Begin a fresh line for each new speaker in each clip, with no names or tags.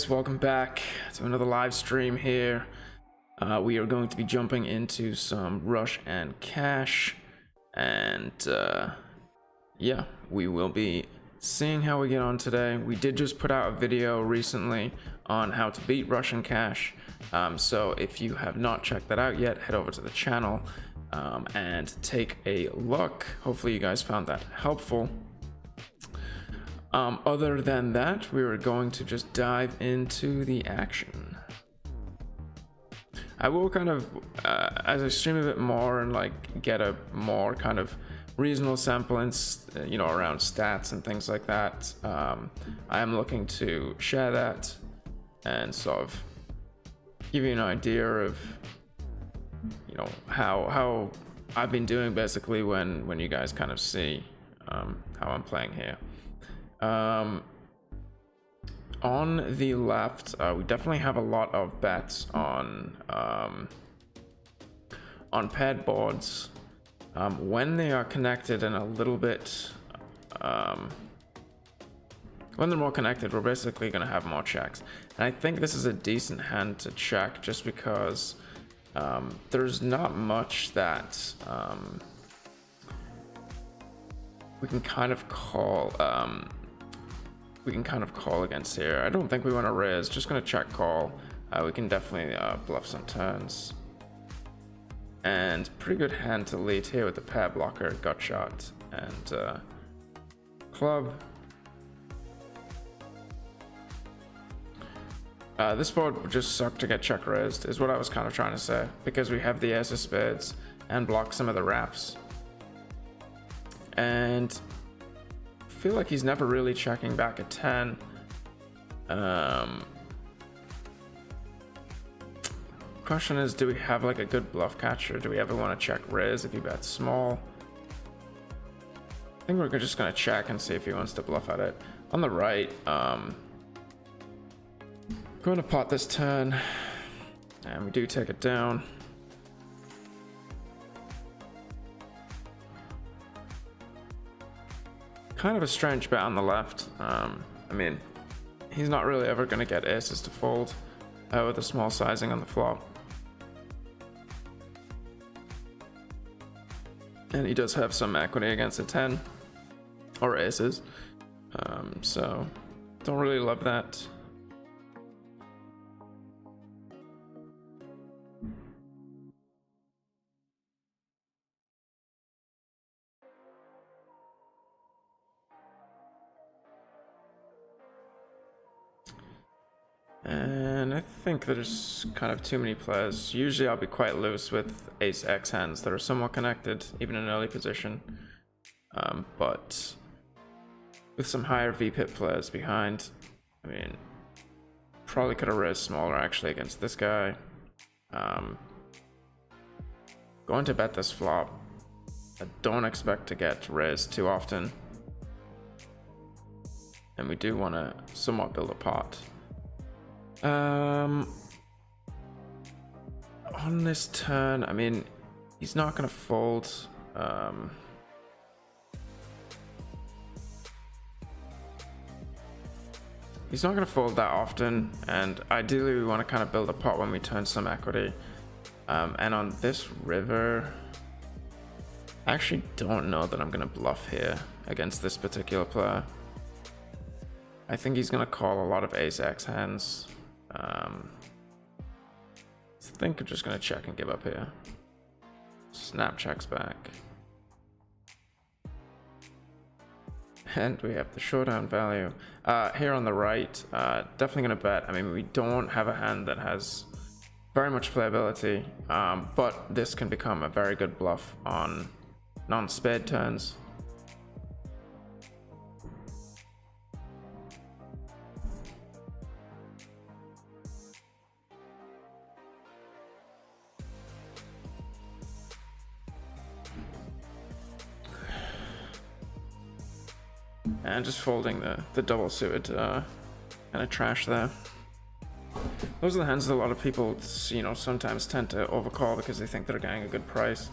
Welcome back to another live stream here. We are going to be jumping into some rush and cash, and yeah, we will be seeing how we get on today. We did just put out a video recently on how to beat rush and cash, so if you have not checked that out yet, head over to the channel and take a look. Hopefully you guys found that helpful. Other than that, we were going to just dive into the action. I will kind of, as I stream a bit more and like get a more kind of reasonable sample and around stats and things like that, I am looking to share that and sort of give you an idea of how I've been doing basically when you guys kind of see how I'm playing here. On the left, we definitely have a lot of bets on paired boards. When they are connected and a little bit, when they're more connected, we're basically going to have more checks. And I think this is a decent hand to check just because there's not much that we can kind of call against here. I don't think we want to raise, just going to check call. We can definitely bluff some turns. And pretty good hand to lead here with the pair blocker, gut shot, and club. This board would just suck to get check raised, is what I was kind of trying to say, because we have the ace of spades and block some of the wraps. And I feel like he's never really checking back at 10. Question is, do we have like a good bluff catcher? Do we ever want to check raise if he bets small? I think we're just going to check and see if he wants to bluff at it. On the right, going to pot this turn, and we do take it down. Kind of a strange bet on the left. I mean, he's not really ever going to get aces to fold with a small sizing on the flop. And he does have some equity against a 10 or aces. So don't really love that. And I think there's kind of too many players. Usually I'll be quite loose with ace-x hands that are somewhat connected, even in early position. But with some higher VPIP players behind, I mean, probably could have raised smaller actually against this guy. Going to bet this flop. I don't expect to get raised too often. And we do want to somewhat build a pot. On this turn, I mean, he's not going to fold. He's not going to fold that often, and ideally we want to kind of build a pot when we turn some equity. And on this river, I actually don't know that I'm going to bluff here against this particular player. I think he's going to call a lot of ace-x hands. I think I'm just going to check and give up here. Snap checks back. And we have the showdown value. Here on the right, definitely going to bet. I mean, we don't have a hand that has very much playability, but this can become a very good bluff on non-spade turns. And just folding the double suited kind of trash there. Those are the hands that a lot of people, sometimes tend to overcall because they think they're getting a good price.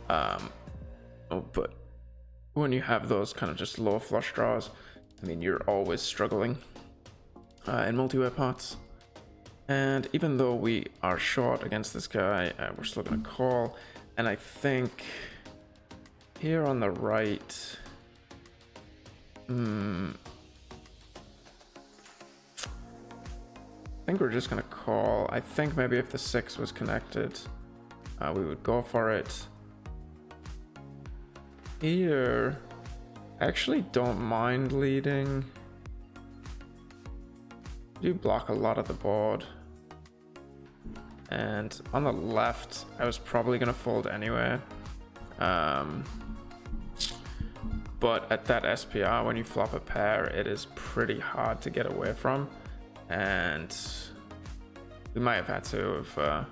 But when you have those kind of just low flush draws, I mean, you're always struggling. in multi-way pots. And even though we are short against this guy, we're still gonna call. And I think here on the right, I think we're just gonna call. I think maybe if the 6 was connected, we would go for it. Here, I actually don't mind leading. Do block a lot of the board. And on the left, I was probably gonna fold anyway. But at that SPR, when you flop a pair, it is pretty hard to get away from. And we might have had to have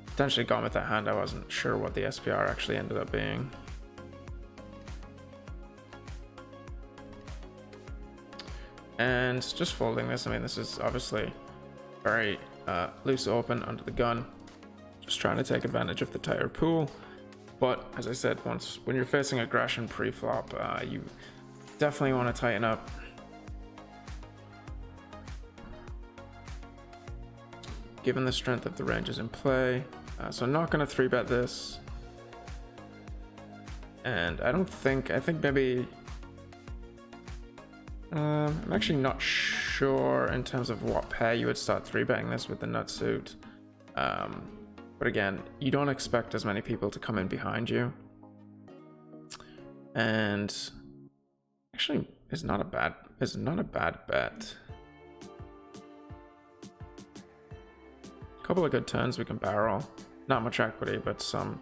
potentially gone with that hand. I wasn't sure what the SPR actually ended up being. And just folding this, I mean, this is obviously very loose open under the gun. Just trying to take advantage of the tighter pool. But as I said, when you're facing aggression pre-flop, you definitely want to tighten up. Given the strength of the ranges in play, so I'm not going to 3-bet this. And I think maybe I'm actually not sure in terms of what pair you would start 3-betting this with the nut suit. But again, you don't expect as many people to come in behind you. And actually, it's not a bad bet. Couple of good turns we can barrel. Not much equity, but some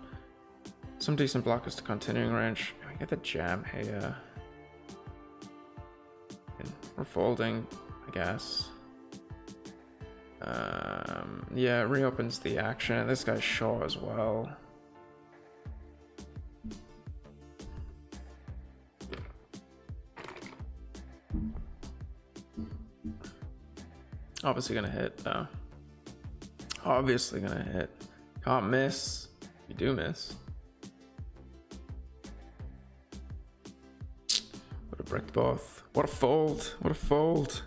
decent blockers to continuing range. We get the jam here. And we're folding, I guess. Yeah, it reopens the action. This guy's short as well. Obviously gonna hit though. Obviously gonna hit. Can't miss. You do miss. Would have bricked both. What a fold. What a fold.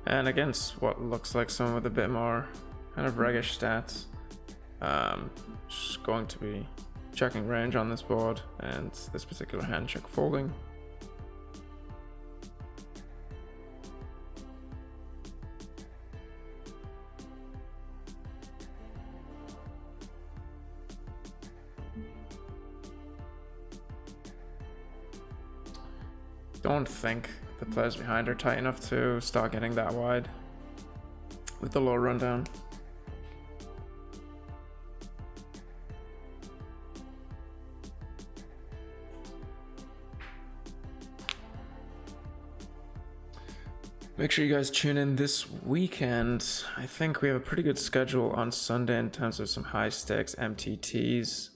And against what looks like someone with a bit more kind of reggish stats, just going to be checking range on this board, and this particular hand check folding. Don't think the players behind are tight enough to start getting that wide with the low rundown. Make sure you guys tune in this weekend. I think we have a pretty good schedule on Sunday in terms of some high stakes MTTs.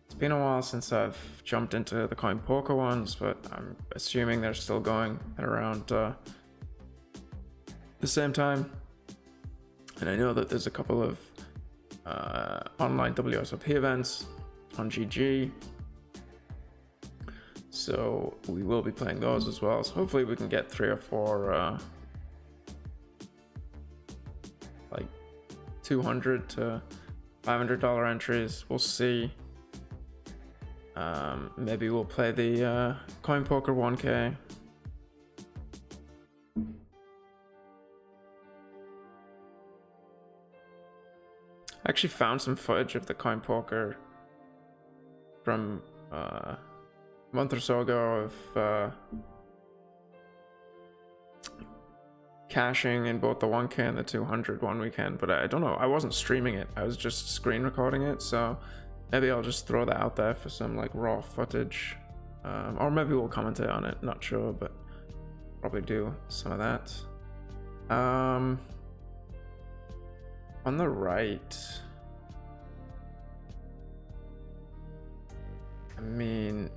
It's been a while since I've jumped into the coin poker ones, but I'm assuming they're still going at around the same time. And I know that there's a couple of online WSOP events on GG, so we will be playing those as well. So hopefully we can get 3 or 4 like $200 to $500 entries. We'll see. Maybe we'll play the coin poker 1K. I actually found some footage of the coin poker from a month or so ago of cashing in both the 1K and the 200 one weekend, but I don't know, I wasn't streaming it, I was just screen recording it, so maybe I'll just throw that out there for some like raw footage, or maybe we'll commentate on it, not sure, but probably do some of that. On the right, I mean,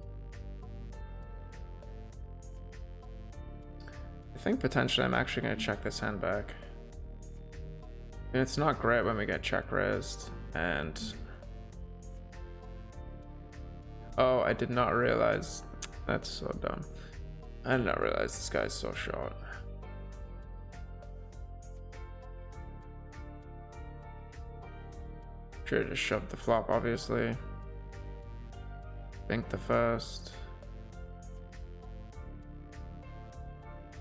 I think potentially I'm actually going to check this hand back. And it's not great when we get check raised, and oh, I did not realize. That's so dumb. I did not realize this guy's so short. Should have just shoved the flop, obviously. Bink the first.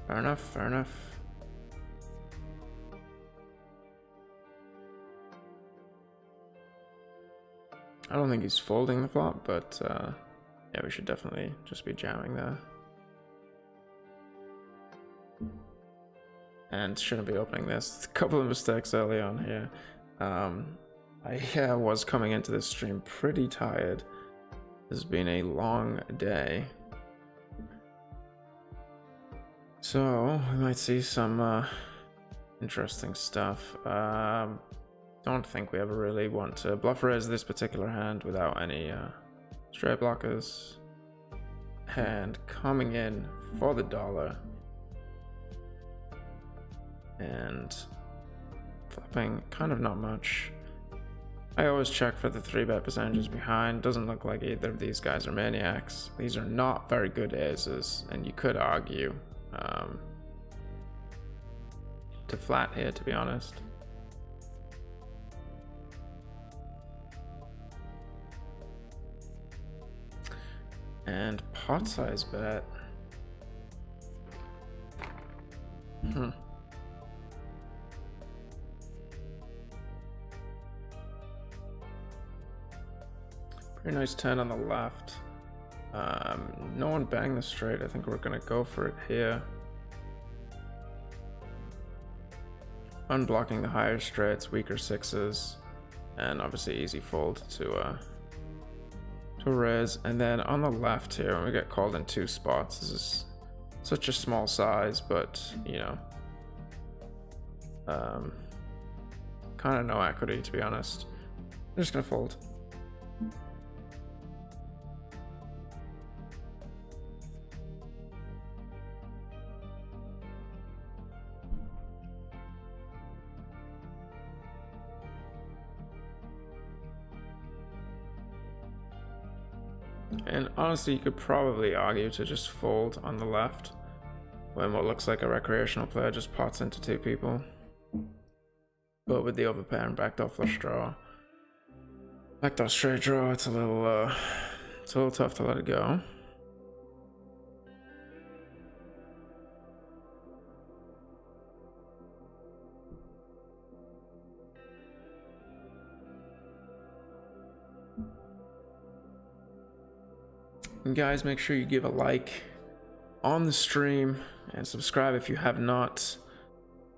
Fair enough, fair enough. I don't think he's folding the flop, but yeah, we should definitely just be jamming there. And shouldn't be opening this. A couple of mistakes early on here. I was coming into this stream pretty tired. This has been a long day. So we might see some interesting stuff. Don't think we ever really want to bluff raise this particular hand without any straight blockers. And coming in for the dollar. And flipping kind of not much. I always check for the 3-bet percentages behind. Doesn't look like either of these guys are maniacs. These are not very good aces, and you could argue to flat here, to be honest. And pot size bet. Pretty nice 10 on the left. No one banged the straight. I think we're gonna go for it here. Unblocking the higher straights, weaker sixes, and obviously easy fold to raise. And then on the left here, when we get called in 2 spots, this is such a small size, but you know, kind of no equity, to be honest. I'm just gonna fold. And honestly, you could probably argue to just fold on the left when what looks like a recreational player just pots into 2 people. But with the overpair and backdoor flush draw, backdoor straight draw, it's a little tough to let it go. And guys, make sure you give a like on the stream and subscribe if you have not.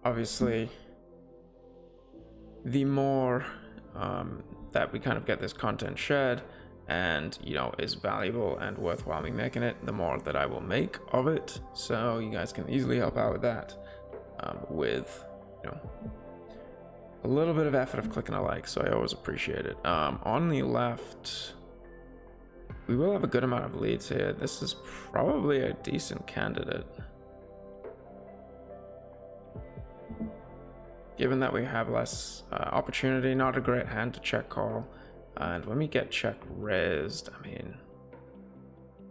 Obviously, the more that we kind of get this content shared and, you know, is valuable and worthwhile me making it, the more that I will make of it. So you guys can easily help out with that with, you know, a little bit of effort of clicking a like. So I always appreciate it. On the left, we will have a good amount of leads here. This is probably a decent candidate. Given that we have less opportunity, not a great hand to check call. And when we get check raised, I mean,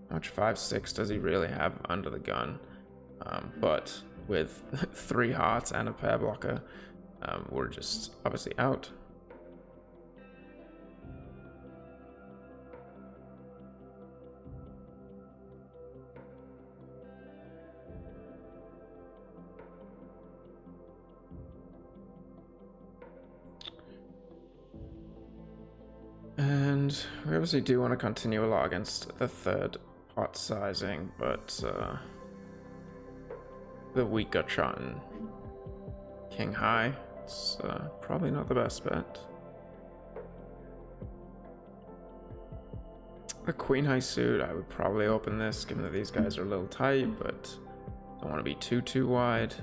how much 5-6 does he really have under the gun? But with 3 hearts and a pair blocker, we're just obviously out. And we obviously do want to continue a lot against the 3rd pot sizing, but the weak gut shot and king high, it's probably not the best bet. The queen high suit, I would probably open this, given that these guys are a little tight, but don't want to be too wide.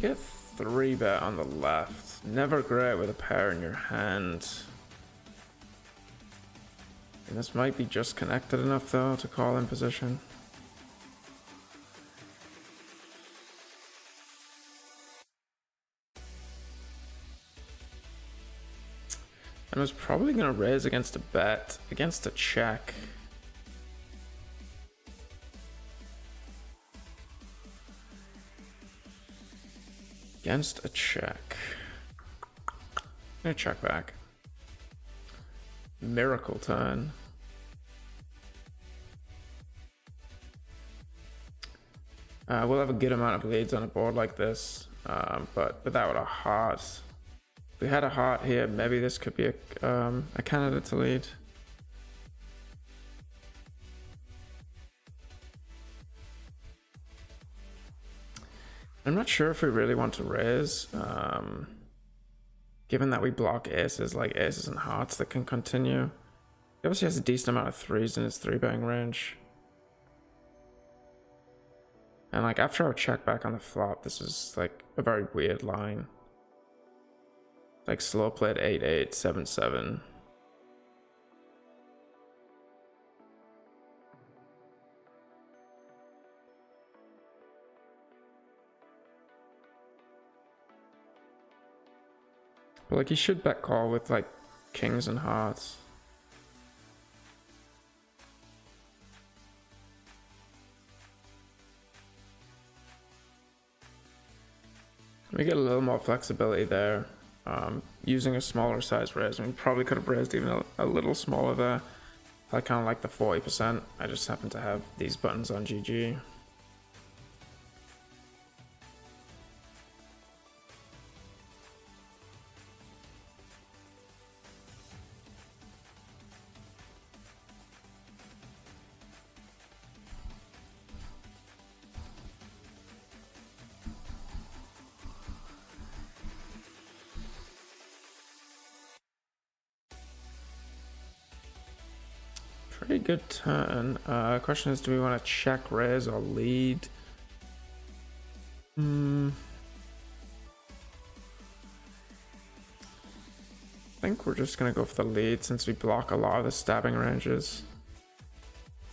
Get 3-bet on the left. Never great with a pair in your hand. And this might be just connected enough though to call in position. And I was probably going to raise against a bet, against a check. Against a check. I'm gonna check back. Miracle turn. We'll have a good amount of leads on a board like this, but without a heart. If we had a heart here, maybe this could be a candidate to lead. I'm not sure if we really want to raise, given that we block aces, like aces and hearts that can continue. He obviously has a decent amount of threes in his 3-betting range. And like after our check back on the flop, this is like a very weird line. Like slow played 8-8, 7-7. But like he should bet call with like kings and hearts. We get a little more flexibility there, using a smaller size raise. I mean, we probably could have raised even a little smaller there. I kind of like the 40%. I just happen to have these buttons on GG. Pretty good turn. Question is, do we want to check raise or lead? I think we're just gonna go for the lead since we block a lot of the stabbing ranges.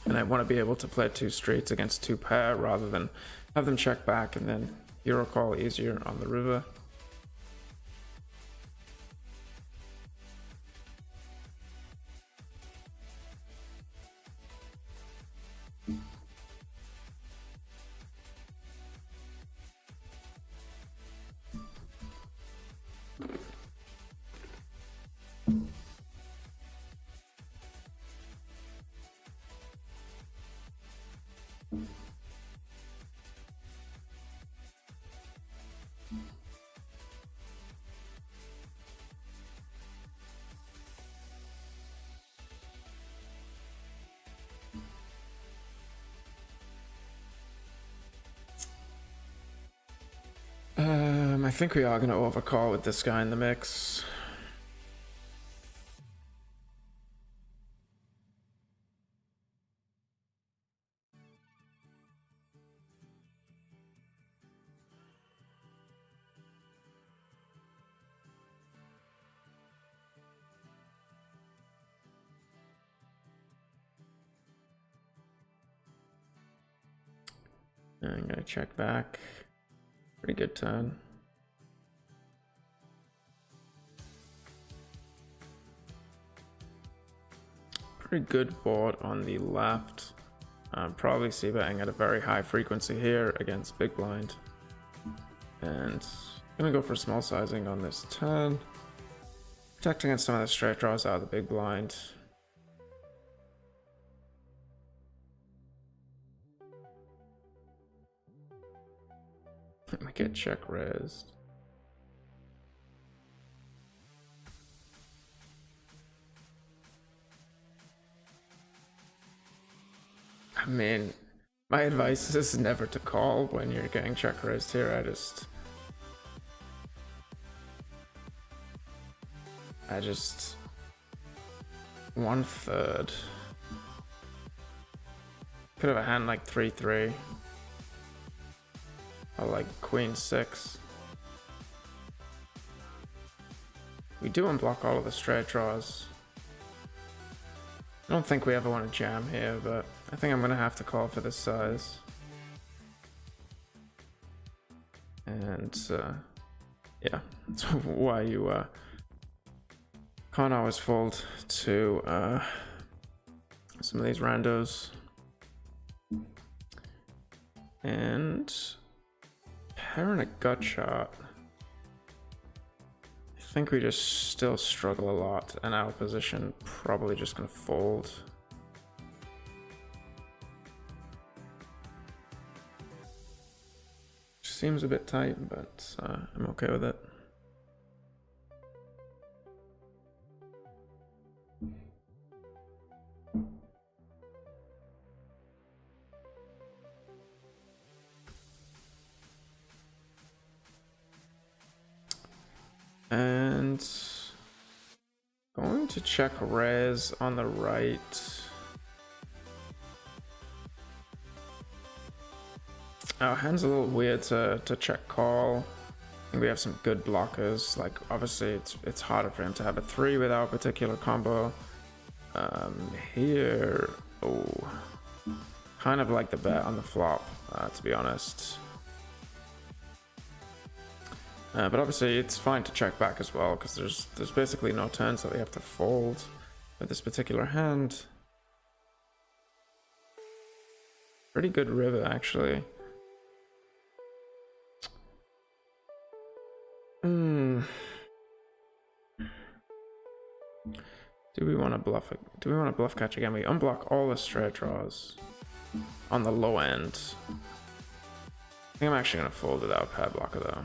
And I want to be able to play 2 streets against 2 pair rather than have them check back and then hero call easier on the river. I think we are going to overcall with this guy in the mix. I'm going to check back. Pretty good turn. Pretty good board on the left. Probably c-betting at a very high frequency here against big blind. And gonna go for small sizing on this turn. Protecting against some of the straight draws out of the big blind. We get check raised. I mean, my advice is never to call when you're getting check raised here. I just 1/3. Could have a hand like 3-3 or like queen 6. We do unblock all of the straight draws. I don't think we ever want to jam here, but I think I'm going to have to call for this size. And yeah, that's why you can't always fold to some of these randos. And pairing a gut shot, I think we just still struggle a lot, and our position probably just gonna fold. Seems a bit tight, but I'm okay with it. And going to check raise on the right. Our hand's a little weird to check call. I think we have some good blockers. Like obviously it's harder for him to have a 3 with our particular combo. Here, oh, kind of like the bet on the flop, to be honest. But obviously it's fine to check back as well, because there's basically no turns that we have to fold with this particular hand. Pretty good river, actually. Do we want to bluff it? Do we want to bluff catch again? We unblock all the straight draws on the low end. I think I'm actually gonna fold without pair blocker though.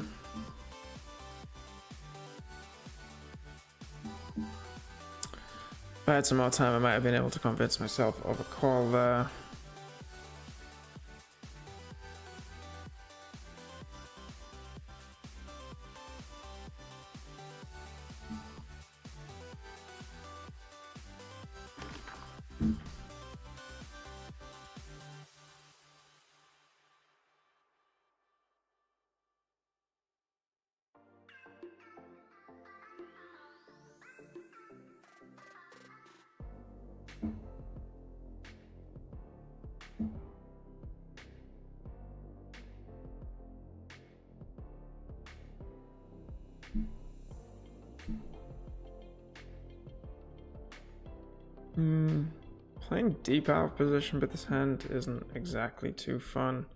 If I had some more time, I might have been able to convince myself of a call there. Playing deep out of position, but this hand isn't exactly too fun.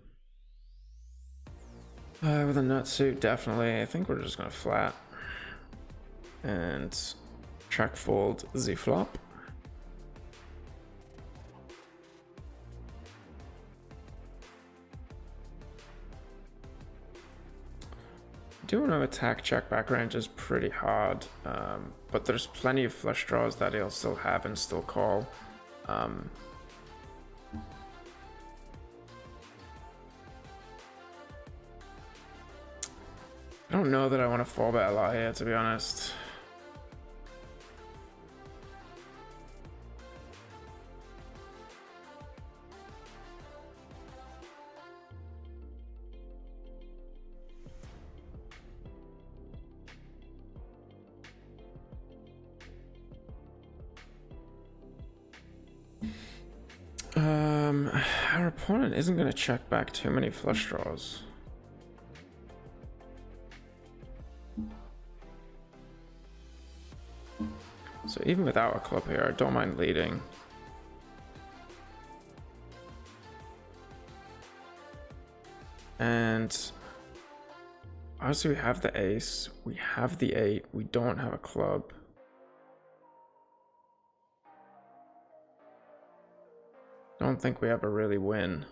With a nut suit, definitely. I think we're just gonna flat and check fold Z flop. Do want to attack check back range is pretty hard, but there's plenty of flush draws that he'll still have and still call. I don't know that I want to 4-bet a lot here, to be honest. Our opponent isn't going to check back too many flush draws. So even without a club here, I don't mind leading. And obviously we have the ace, we have the 8, we don't have a club. Don't think we ever really win.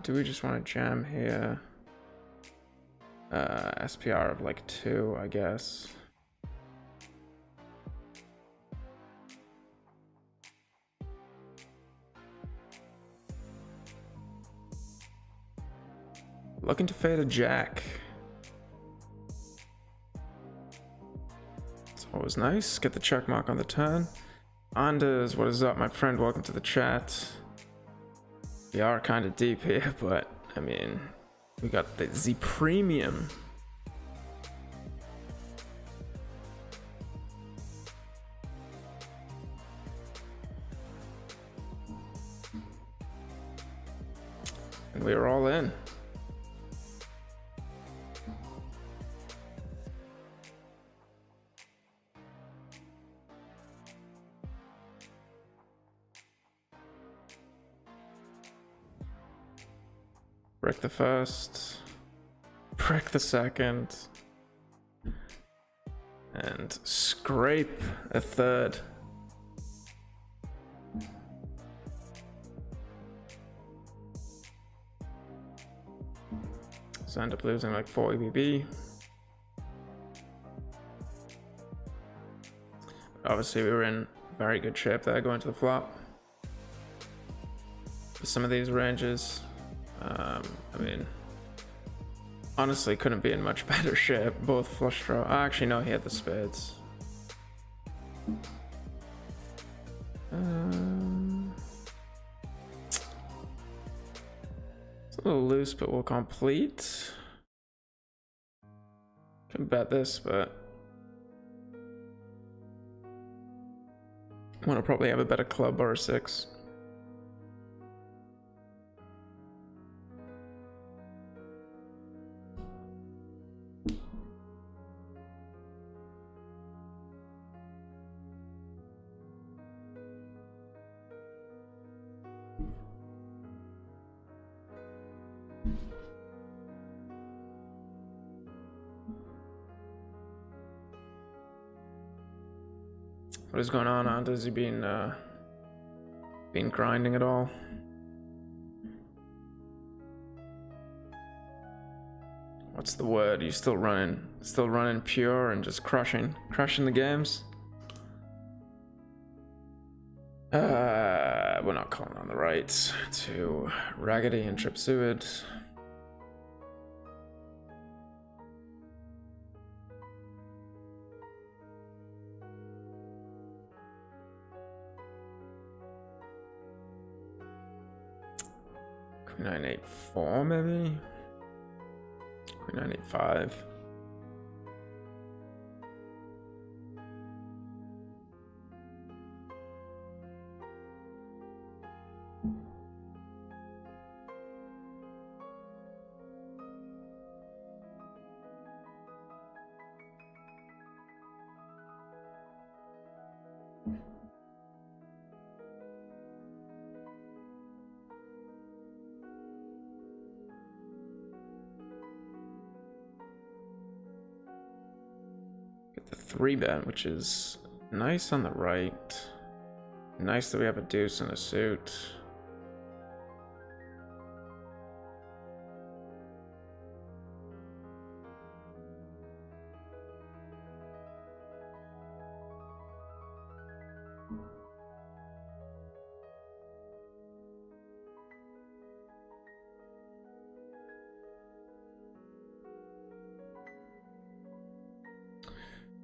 Do we just want to jam here? SPR of like 2, I guess. Looking to fade a jack. It's always nice. Get the check mark on the turn. Anders, what is up, my friend? Welcome to the chat. We are kind of deep here, but I mean, we got the Z Premium. And we are all in. Brick the first, brick the second, and scrape a third. So I end up losing like 4 EBB. Obviously we were in very good shape there going to the flop. For some of these ranges, I mean, honestly couldn't be in much better shape. Both flush draw. Actually, no, he had the spades. It's a little loose, but we'll complete. Can bet this, but want to probably have a better club or a 6. What is going on? Has he been grinding at all? What's the word? Are you still running pure and just crushing the games? We're not calling on the right to Raggedy and Trip Seward. Queen 9-8-4 maybe? Queen 9-8-5. The 3-bet, which is nice on the right. Nice that we have a deuce and a suit.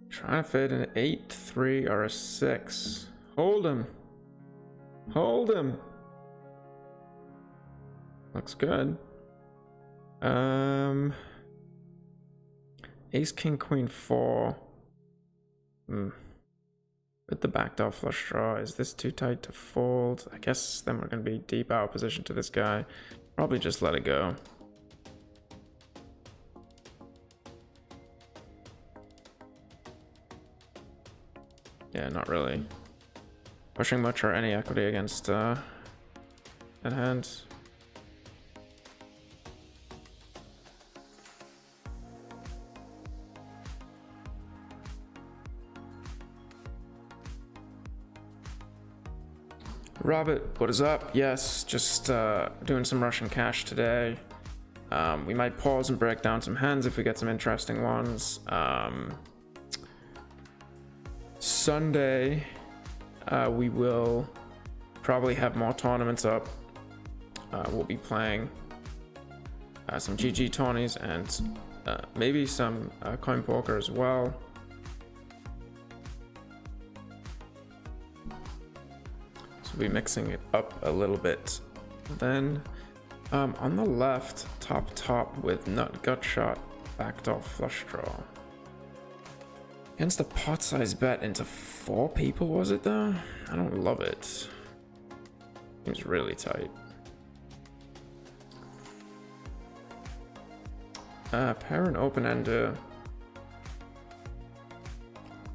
Trying to fit an 8-3 or a 6. Hold him. Hold him. Looks good. Ace, king, queen, 4. With the backdoor flush draw, is this too tight to fold? I guess then we're going to be deep out of position to this guy. Probably just let it go. Yeah, not really pushing much or any equity against that hand. Robert, what is up? Yes, just doing some Russian cash today. We might pause and break down some hands if we get some interesting ones. Sunday, we will probably have more tournaments up. We'll be playing some GG tourneys and maybe some coin poker as well. So we'll be mixing it up a little bit. Then On the left, top with nut gut shot, backdoor flush draw. Against the pot size bet into 4 people, was it though? I don't love it. Seems really tight. Parent open-ender.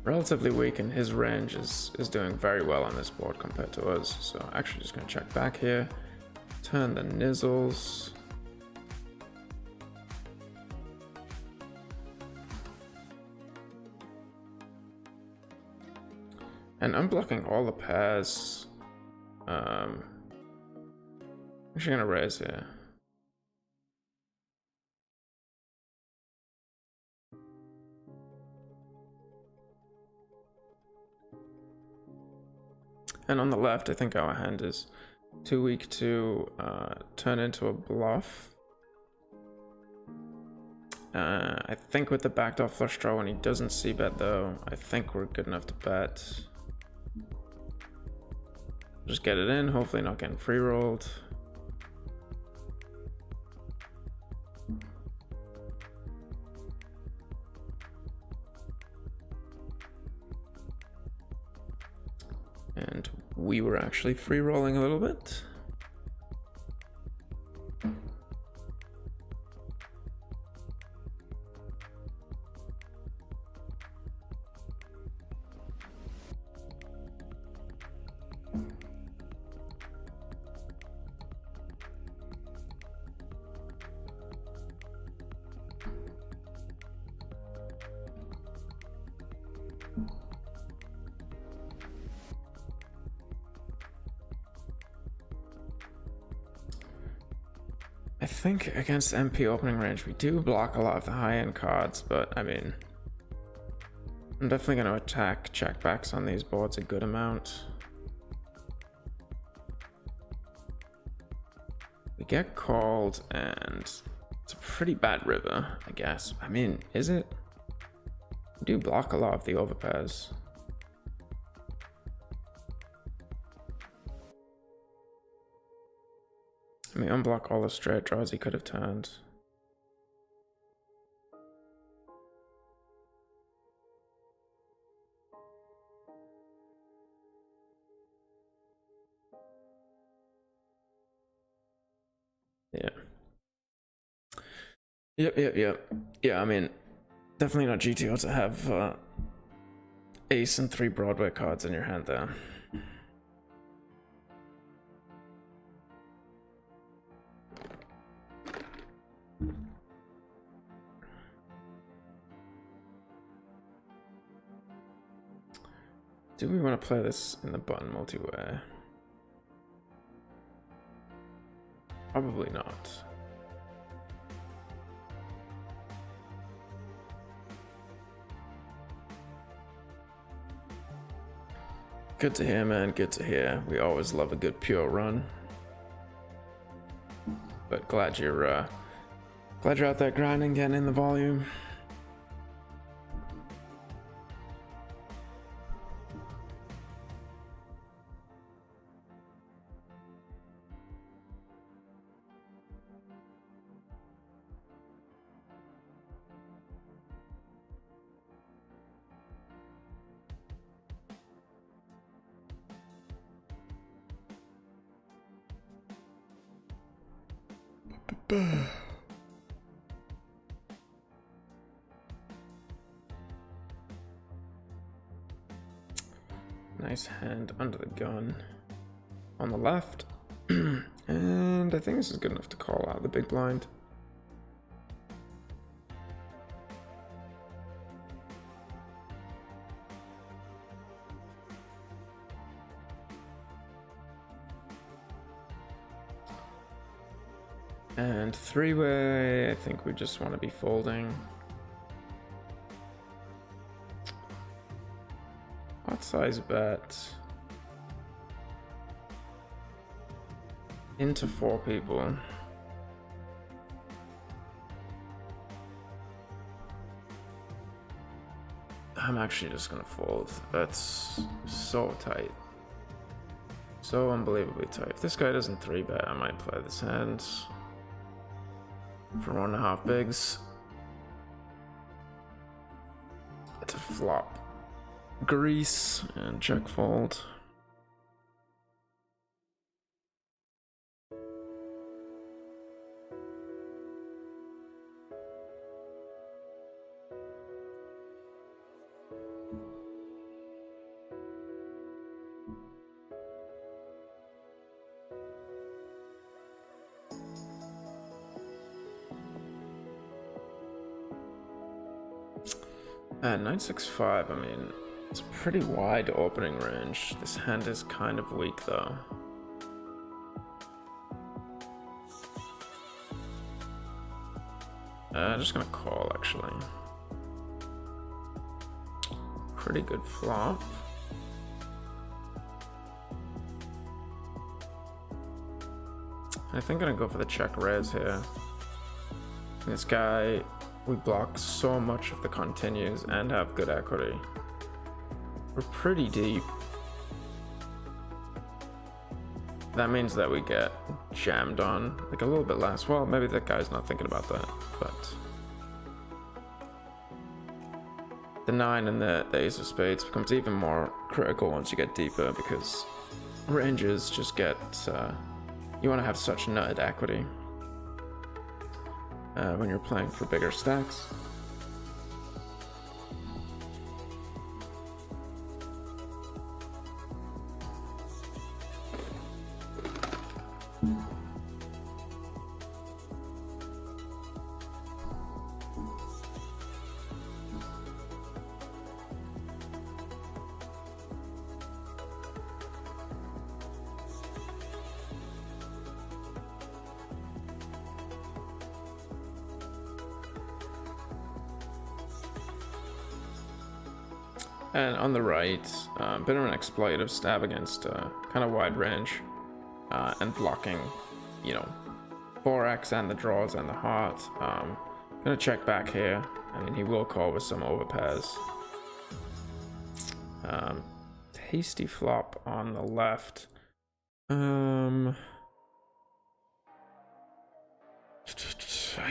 Relatively weak, and his range is doing very well on this board compared to us. So actually just gonna check back here. Turn the nizzles. And unblocking all the pairs. I'm actually gonna raise here. And on the left, I think our hand is too weak to turn into a bluff. I think with the backdoor flush draw, when he doesn't see bet though, I think we're good enough to bet. Just get it in, hopefully not getting free rolled. And we were actually free rolling a little bit. I think against MP opening range, we do block a lot of the high-end cards, but I mean, I'm definitely going to attack checkbacks on these boards a good amount. We get called, and it's a pretty bad river, I guess. I mean, is it? We do block a lot of the overpairs. I mean, unblock all the straight draws he could have turned. Yeah. Yep. Yeah, I mean, definitely not GTO to have ace and 3 Broadway cards in your hand there. Do we want to play this in the button multi-way? Probably not. Good to hear, man. Good to hear. We always love a good pure run. But glad you're out there grinding, getting in the volume. Nice hand under the gun on the left. And I think this is good enough to call out the big blind. And 3-way, I think we just want to be folding. What size bet? Into 4 people. I'm actually just gonna fold. That's so tight. So unbelievably tight. If this guy doesn't 3-bet, I might play this hand. for 1.5 bigs. To flop grease and check fold. At 965, I mean, it's a pretty wide opening range. This hand is kind of weak though. Just gonna call actually. Pretty good flop. I think I'm gonna go for the check raise here. This guy, we block so much of the continues and have good equity. We're pretty deep. That means that we get jammed on like a little bit less. Well, maybe that guy's not thinking about that, but the 9 and the ace of spades becomes even more critical once you get deeper, because ranges just get you want to have such nutted equity when you're playing for bigger stacks. And on the right, bit of an exploitative stab against kind of wide range and blocking, you know, 4x and the draws and the heart. Gonna check back here. I mean, he will call with some overpairs. Hasty flop on the left. I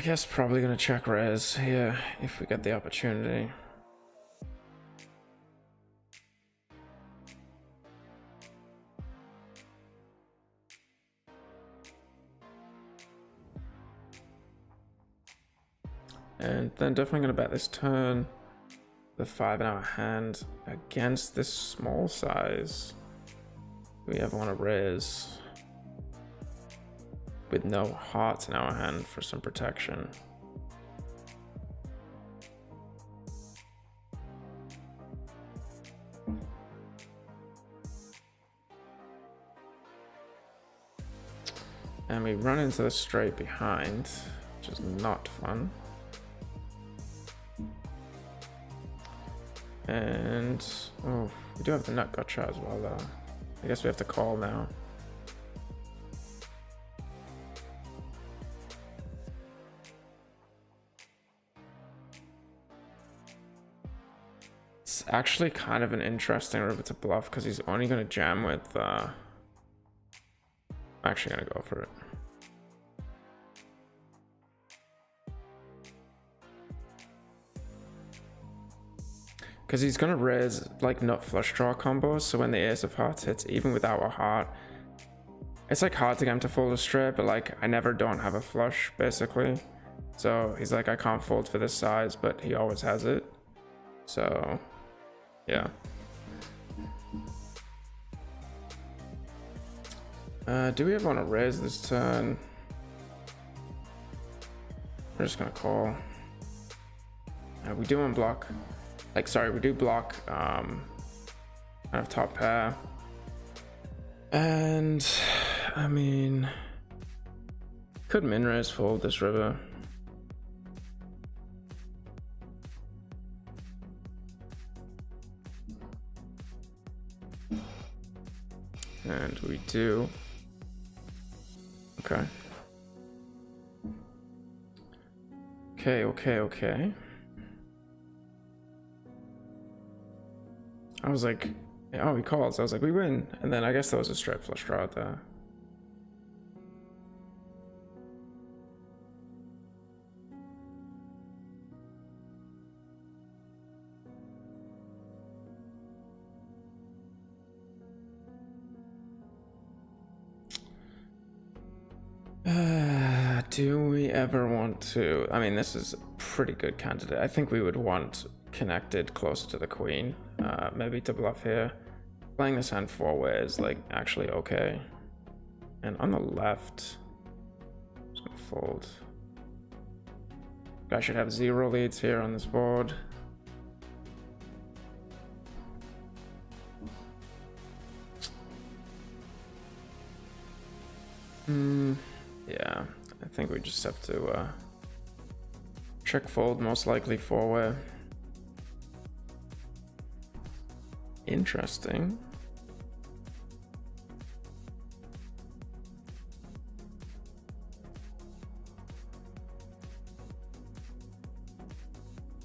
guess probably gonna check raise here if we get the opportunity. And then definitely gonna bet this turn the 5 in our hand against this small size. We ever want to raise with no hearts in our hand for some protection. And we run into the straight behind, which is not fun. And, oh, we do have the nut gotcha as well though. I guess we have to call now. It's actually kind of an interesting river to bluff because he's only going to jam with, I'm actually going to go for it. Because he's going to raise like nut flush draw combos, so when the ace of hearts hits, even without a heart, it's like hard to get him to fold a straight, but like I never don't have a flush basically. So he's like, I can't fold for this size, but he always has it. So yeah. Do we ever want to raise this turn? We're just gonna call. We do unblock. Like, sorry, we do block kind of top pair. And I mean, could min raise fold this river. And we do. Okay. Okay. I was like, oh, he calls. I was like, we win. And then I guess that was a straight flush draw out there. Do we ever want to? I mean, this is a pretty good candidate. I think we would want connected closer to the queen. Maybe to bluff here. Playing this hand four-way is like actually okay. And on the left, I'm just gonna fold. Guy should have 0 leads here on this board. Yeah, I think we just have to check fold, most likely four-way. Interesting.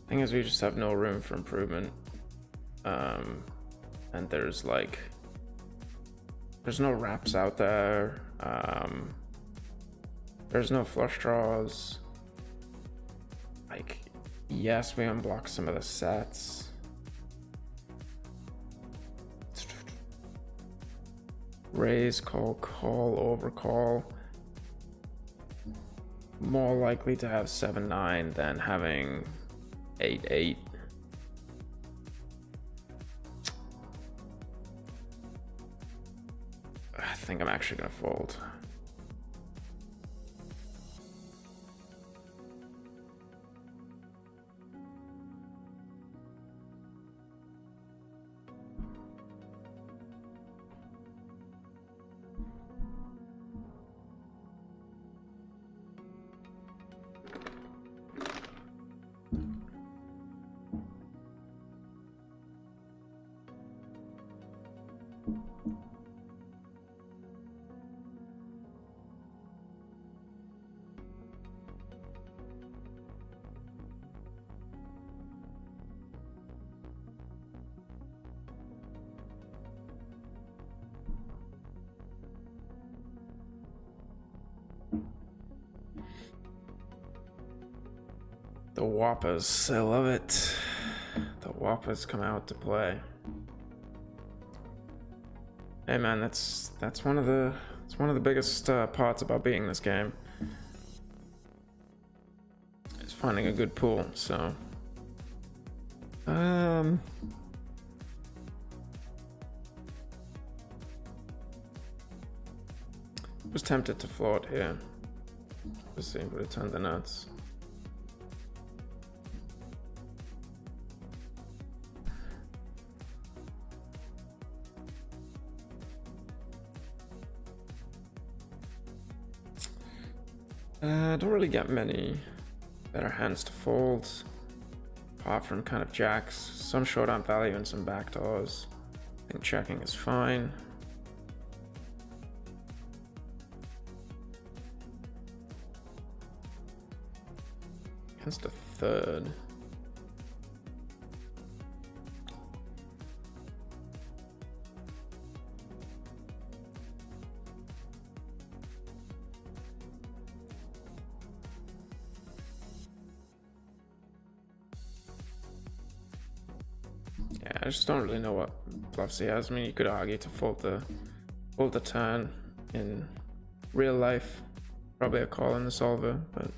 Thing is, we just have no room for improvement. And there's no wraps out there. There's no flush draws. Like, yes, we unblock some of the sets. Raise, call, call, overcall. More likely to have 7-9 than having 8-8. I think I'm actually gonna fold. The Whoppers, I love it. The Whoppers come out to play. Hey man, that's one of the biggest parts about beating this game. It's finding a good pool. So, was tempted to float here. Let's see, would it turn the nuts? Don't really get many better hands to fold, apart from kind of jacks, some showdown value and some backdoors. I think checking is fine. Against a third. Yeah, I just don't really know what bluffs he has. I mean, you could argue to fold the turn in real life. Probably a call in the solver, but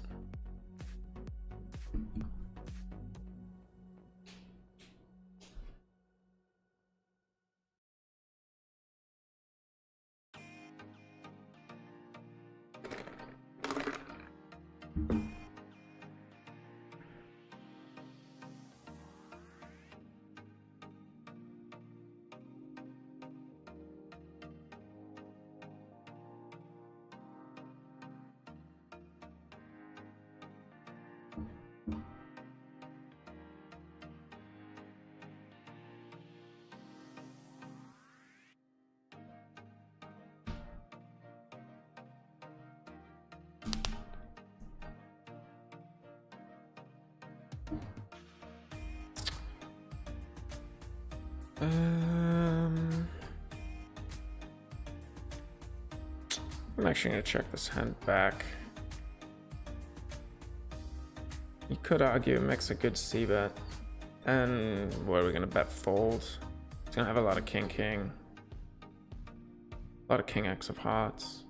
I'm actually gonna check this hand back. You could argue it makes a good c-bet. And what are we gonna bet fold? It's gonna have a lot of king, a lot of king x of hearts.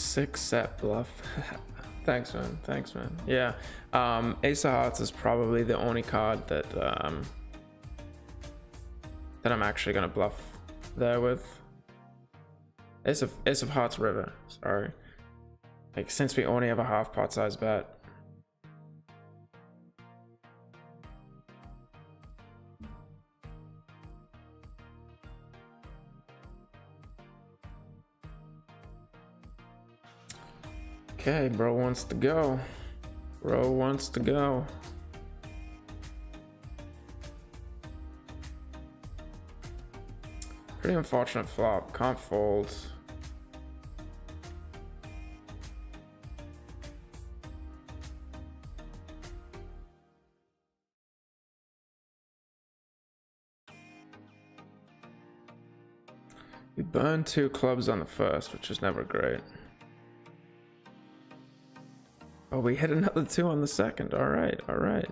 6 set bluff. Thanks, man. Thanks, man. Yeah. Ace of Hearts is probably the only card that that I'm actually gonna bluff there with. Ace of Hearts river. Sorry. Like, since we only have a half pot size bet. Okay, bro wants to go. Bro wants to go. Pretty unfortunate flop. Can't fold. We burned 2 clubs on the first, which is never great. Oh, we hit another 2 on the second. All right, all right.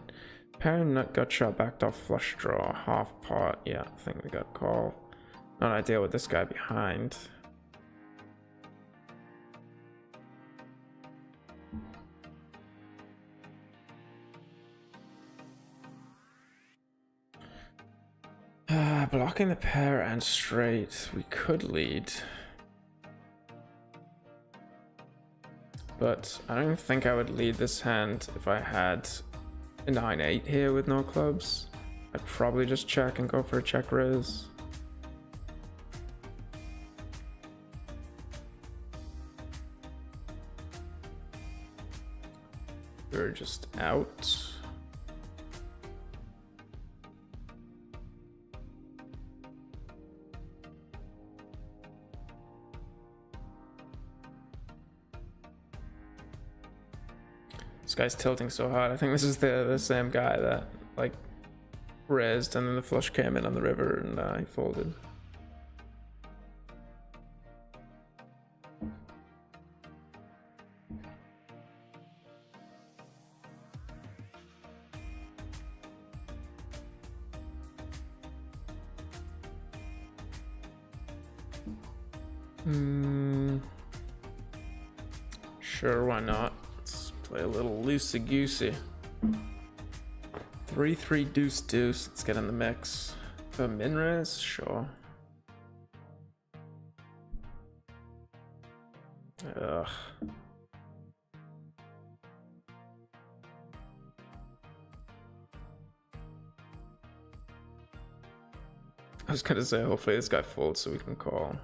Parent nut gut shot backed off flush draw, half pot. Yeah, I think we got call. Not ideal with this guy behind. Blocking the pair and straight. We could lead. But I don't think I would lead this hand if I had a 9-8 here with no clubs. I'd probably just check and go for a check raise. We're just out. This guy's tilting so hard. I think this is the same guy that like raised and then the flush came in on the river and he folded. Sure, why not? Let's play a little loosey-goosey. 3-3 deuce deuce. Let's get in the mix. A min raise? Sure. Ugh. I was gonna say, hopefully this guy folds so we can call.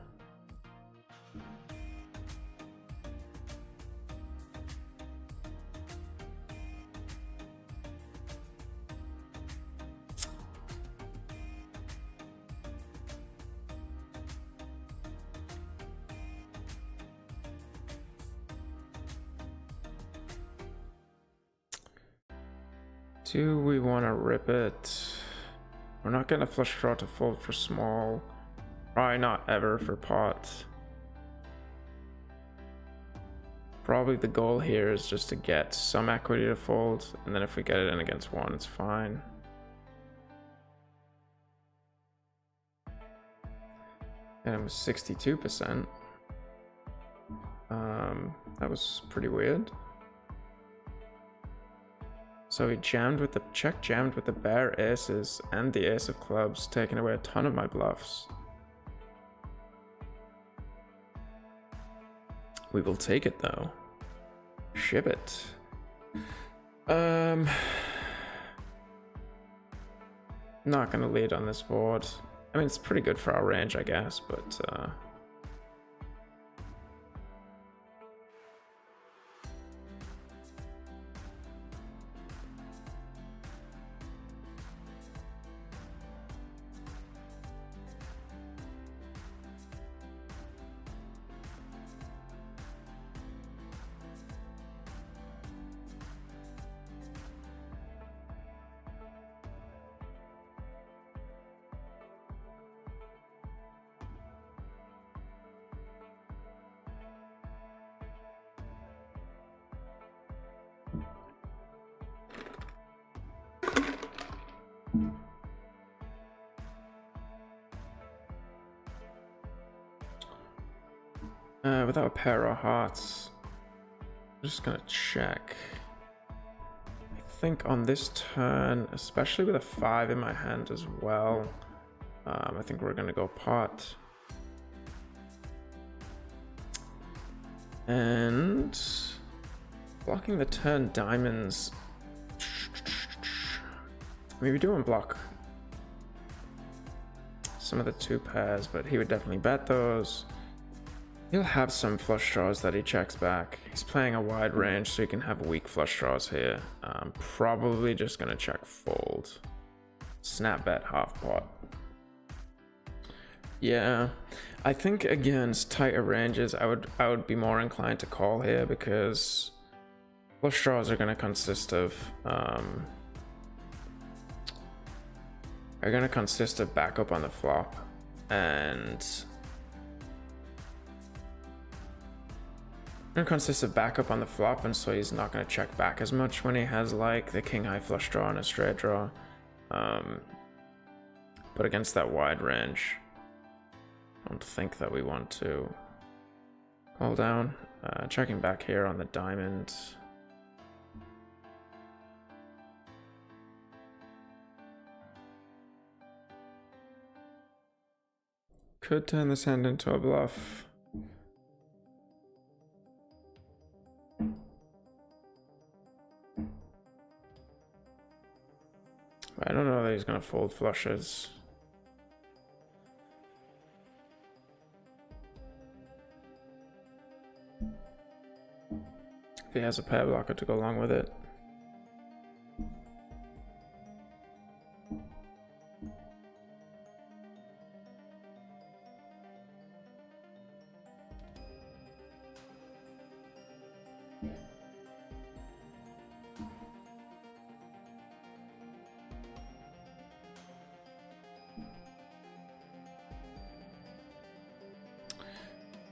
Do we want to rip it? We're not gonna flush draw to fold for small. Probably not ever for pot. Probably the goal here is just to get some equity to fold, and then if we get it in against one, it's fine. And it was 62%. That was pretty weird. So he jammed with the check, jammed with the bare aces and the ace of clubs, taking away a ton of my bluffs. We will take it though. Ship it. Not gonna lead on this board. I mean, it's pretty good for our range, I guess, but Without a pair of hearts, I'm just gonna check. I think on this turn, especially with a 5 in my hand as well, I think we're gonna go pot. And blocking the turn diamonds. I mean, we do unblock some of the 2 pairs, but he would definitely bet those. He'll have some flush draws that he checks back. He's playing a wide range, so he can have weak flush draws here. Probably just gonna check fold. Snap bet half pot. Yeah, I think against tighter ranges, I would be more inclined to call here because flush draws are gonna consist of backup on the flop, and so he's not going to check back as much when he has like the king high flush draw and a straight draw. But against that wide range, I don't think that we want to call down. Checking back here on the diamond. Could turn this hand into a bluff. I don't know that he's gonna fold flushes. If he has a pair blocker to go along with it.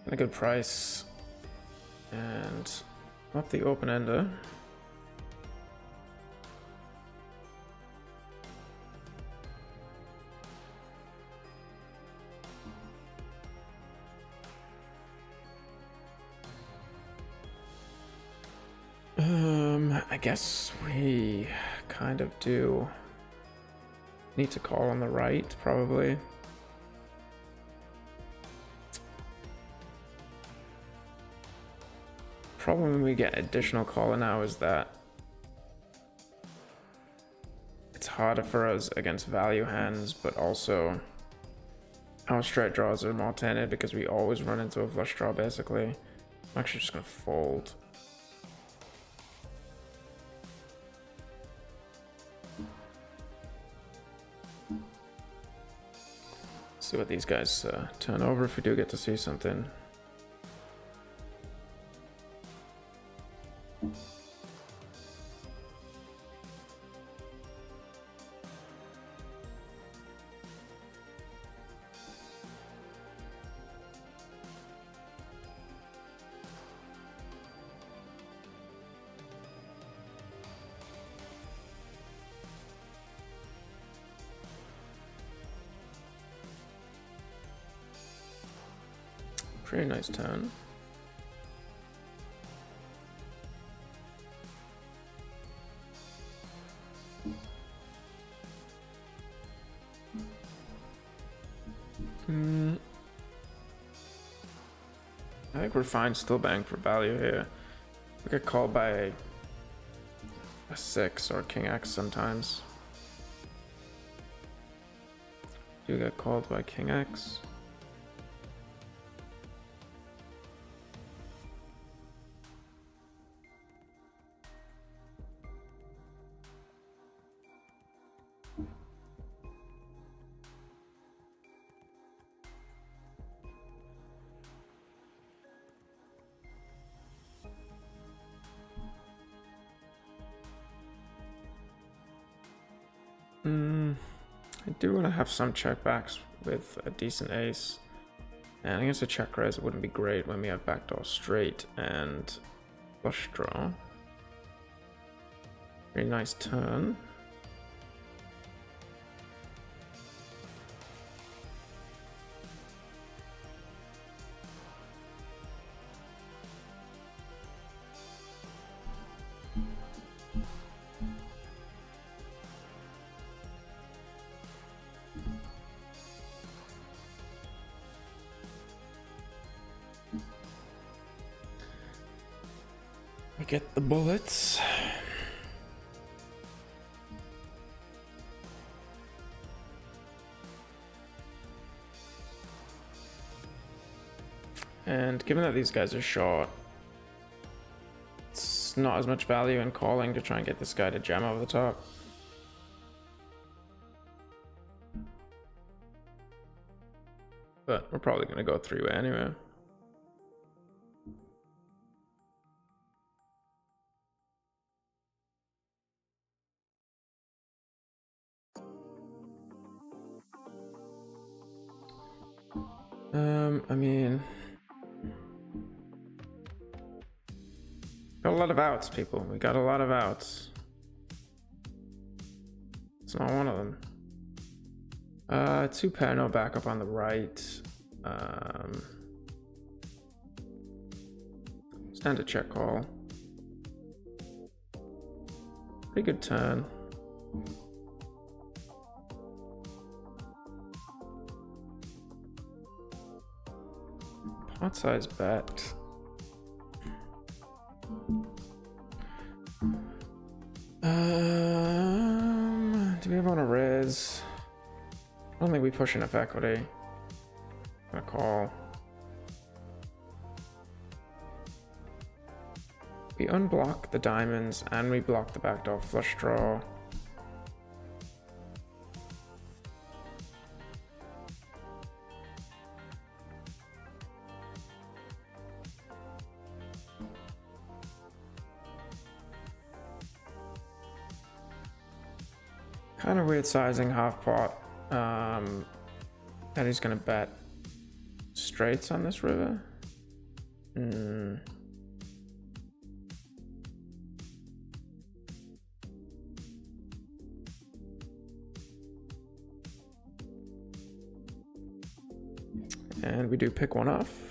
A good price, and up the open ender. I guess we kind of do need to call on the right, probably. Problem when we get additional caller now is that it's harder for us against value hands, but also our straight draws are more tainted because we always run into a flush draw basically. I'm actually just gonna fold. See what these guys turn over if we do get to see something. Pretty nice turn. I think we're fine still bang for value here. We get called by a 6 or king X sometimes. Do get called by king X. I do want to have some checkbacks with a decent ace, and against a check raise it wouldn't be great when we have backdoor straight and flush draw. Very nice turn. get the bullets. And given that these guys are short, it's not as much value in calling to try and get this guy to jam over the top. But we're probably going to go three-way anyway. I mean, got a lot of outs, people. We got a lot of outs. It's not one of them. Two pair, no backup on the right. Standard check call. Pretty good turn. Pot size bet. Do we have on a res? I don't think we push enough equity. A call. We unblock the diamonds and we block the backdoor flush draw. Kind of weird sizing half pot. And he's gonna bet straights on this river. And we do pick one off.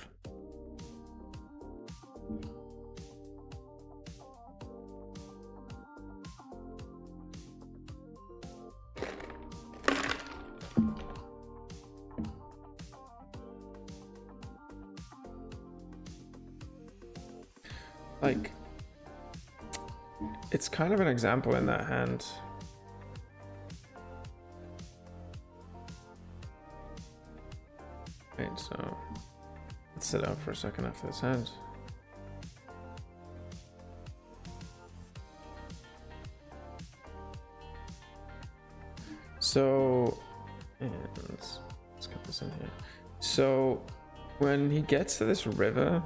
Like, it's kind of an example in that hand. Wait, so let's sit out for a second after this hand. So, and let's get this in here. So when he gets to this river,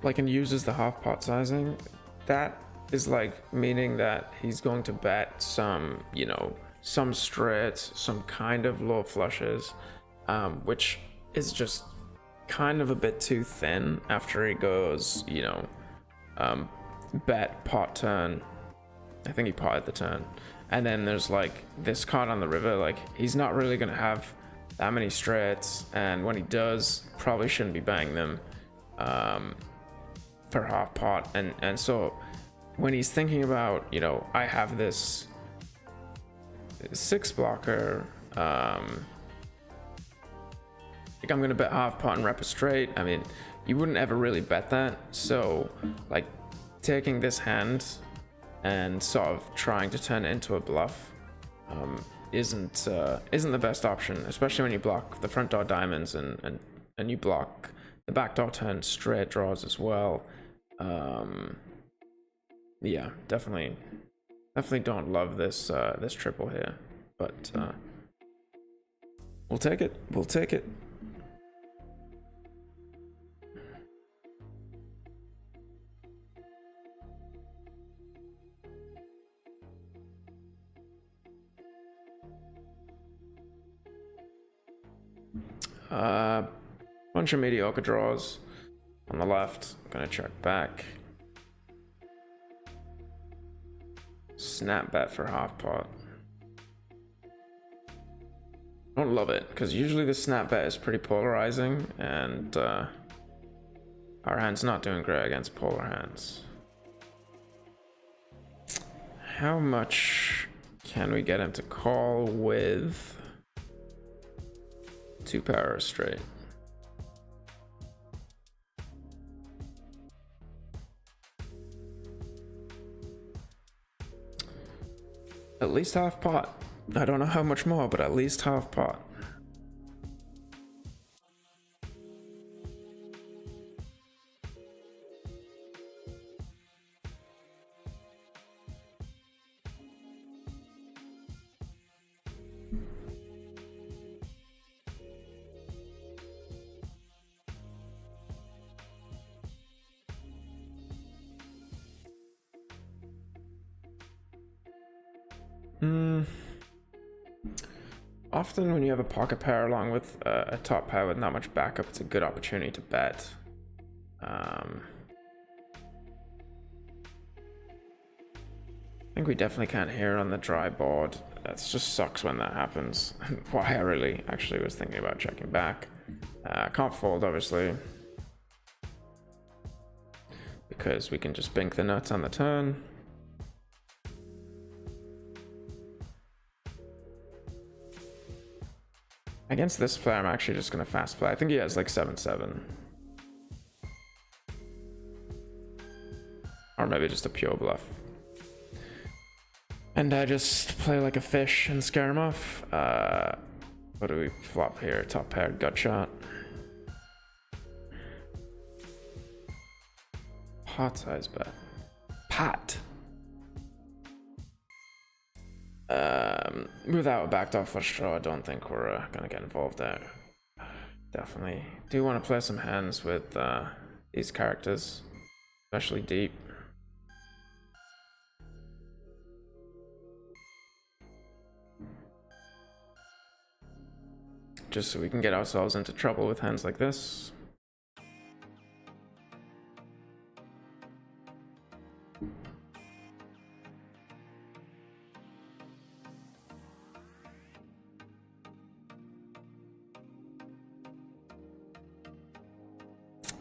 like, and uses the half pot sizing, that is like meaning that he's going to bet some, you know, some straights, some kind of low flushes, which is just kind of a bit too thin after he goes, you know, bet pot turn. I think he potted the turn, and then there's like this card on the river. Like, he's not really gonna have that many straights, and when he does, probably shouldn't be banging them for half pot. And so when he's thinking about, you know, I have this 6 blocker, like, I'm gonna bet half pot and rep a straight. I mean, you wouldn't ever really bet that. So like, taking this hand and sort of trying to turn it into a bluff isn't the best option, especially when you block the front door diamonds and you block the backdoor turn straight draws as well. Yeah, definitely don't love this this triple here, but we'll take it. Bunch of mediocre draws on the left. Gonna check back. Snap bet for half pot. Don't love it, because usually the snap bet is pretty polarizing, and our hand's not doing great against polar hands. How much can we get him to call with 2 pair straight? At least half pot. I don't know how much more, but at least half pot. Often when you have a pocket pair along with a top pair with not much backup, it's a good opportunity to bet. I think we definitely can't hear on the dry board. That just sucks when that happens. Why I really actually was thinking about checking back. Can't fold, obviously, because we can just bink the nuts on the turn. Against this player, I'm actually just going to fast play. I think he has like 7-7. Or maybe just a pure bluff. And I just play like a fish and scare him off. What do we flop here? Top pair, gut shot. Pot size bet. Pot. Without a backdoor flush draw, I don't think we're gonna get involved there. Definitely do want to play some hands with these characters, especially deep. Just so we can get ourselves into trouble with hands like this.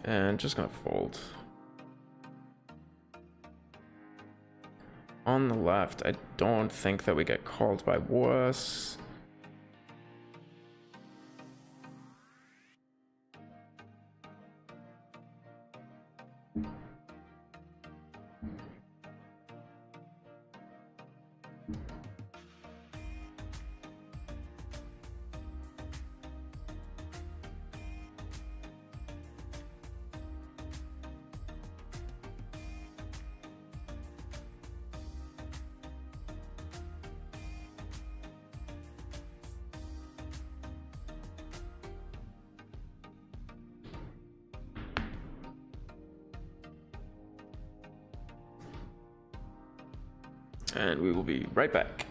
And just gonna fold. On the left, I don't think that we get called by worse. And we will be right back.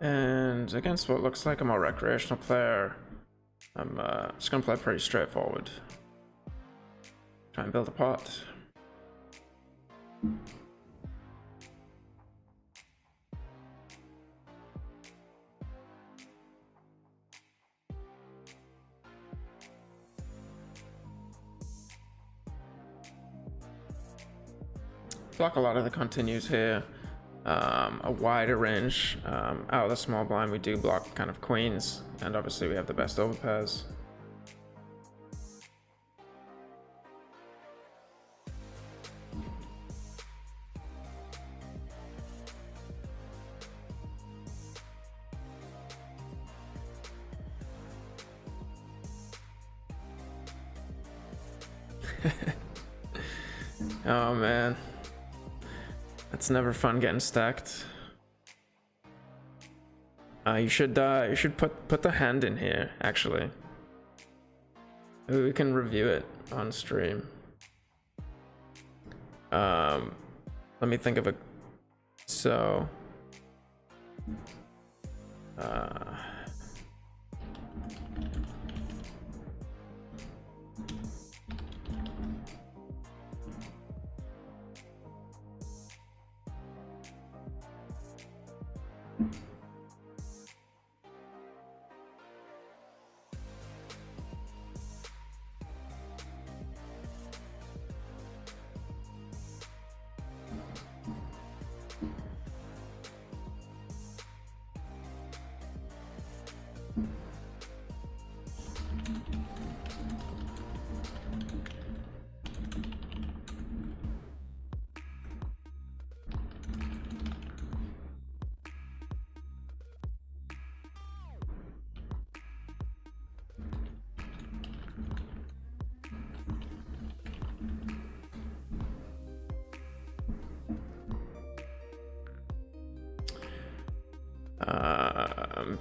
And against what looks like a more recreational player, I'm just gonna play pretty straightforward. Try and build a pot. Block a lot of the continues here. A wider range. Out of the small blind, we do block kind of queens, and obviously we have the best overpairs. Oh man, that's never fun getting stacked. You should put the hand in here actually. Maybe we can review it on stream. Let me think of a so.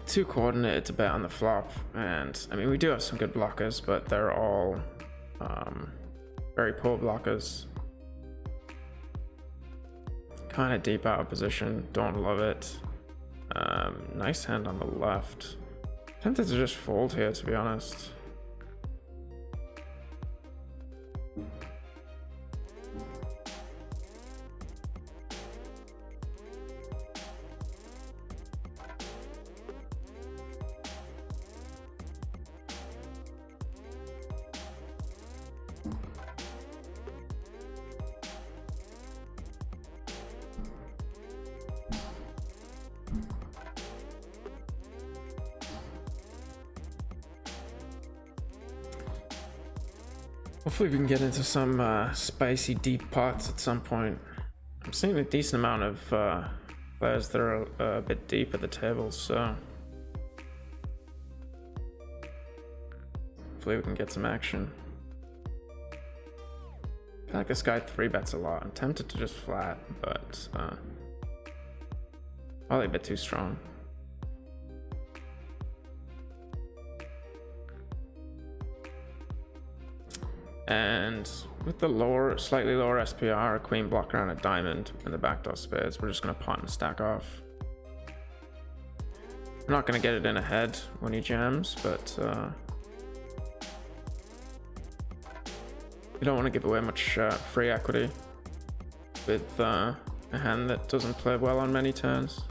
Too coordinated to bet on the flop, and I mean we do have some good blockers, but they're all very poor blockers. Kind of deep out of position, don't love it. Nice hand on the left. Tempted to just fold here, to be honest. Hopefully we can get into some spicy deep pots at some point. I'm seeing a decent amount of players that are a bit deep at the table, so hopefully we can get some action. I feel like this guy 3-bets a lot. I'm tempted to just flat, but probably a bit too strong. And with the slightly lower SPR, a queen blocker and a diamond and the backdoor spades, we're just going to pot and stack off. We're not going to get it in ahead when he jams, but you don't want to give away much free equity with a hand that doesn't play well on many turns.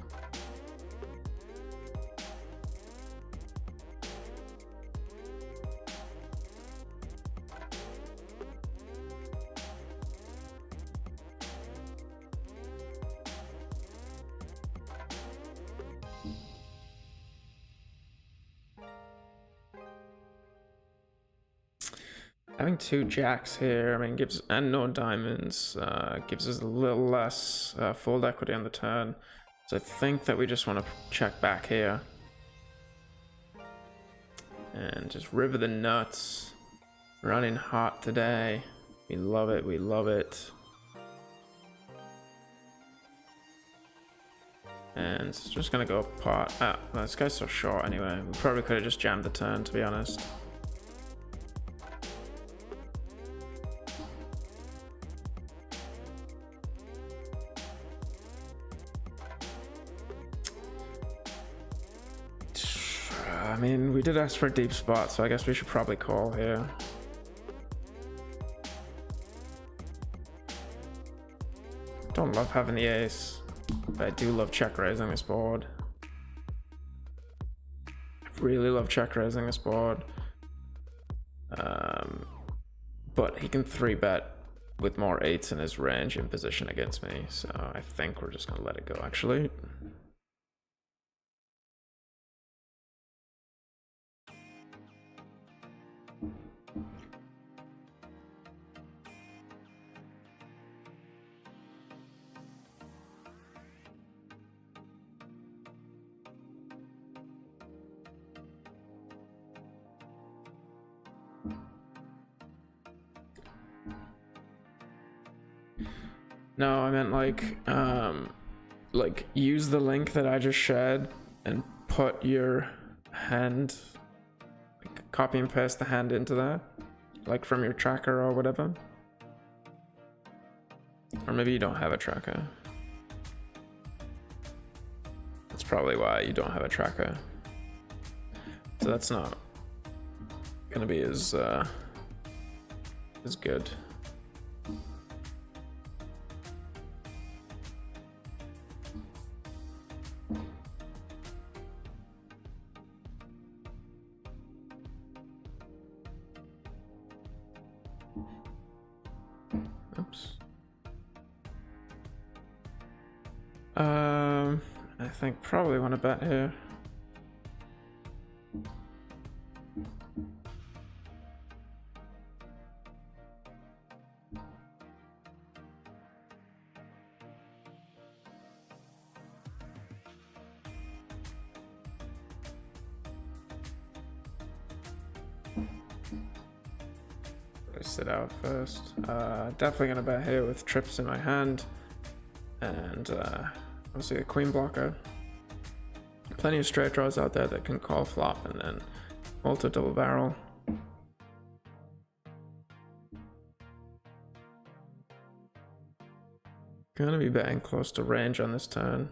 Having 2 jacks here, I mean, and no diamonds, gives us a little less fold equity on the turn. So I think that we just want to check back here. And just river the nuts. Running hot today. We love it, we love it. And just gonna go pot. Ah, this guy's so short anyway. We probably could have just jammed the turn, to be honest. I mean, we did ask for a deep spot, so I guess we should probably call here. Don't love having the ace, but I do love check raising this board. I really love check raising this board. But he can 3-bet with more 8s in his range in position against me, so I think we're just gonna let it go actually. No, I meant like use the link that I just shared and put your hand, like copy and paste the hand into there, like from your tracker or whatever. Or maybe you don't have a tracker. That's probably why you don't have a tracker. So that's not gonna be as good. Oops. I think probably want to bet here. Sit out first. Definitely gonna bet here with trips in my hand, and obviously a queen blocker. Plenty of straight draws out there that can call flop and then alter double barrel. Gonna be betting close to range on this turn.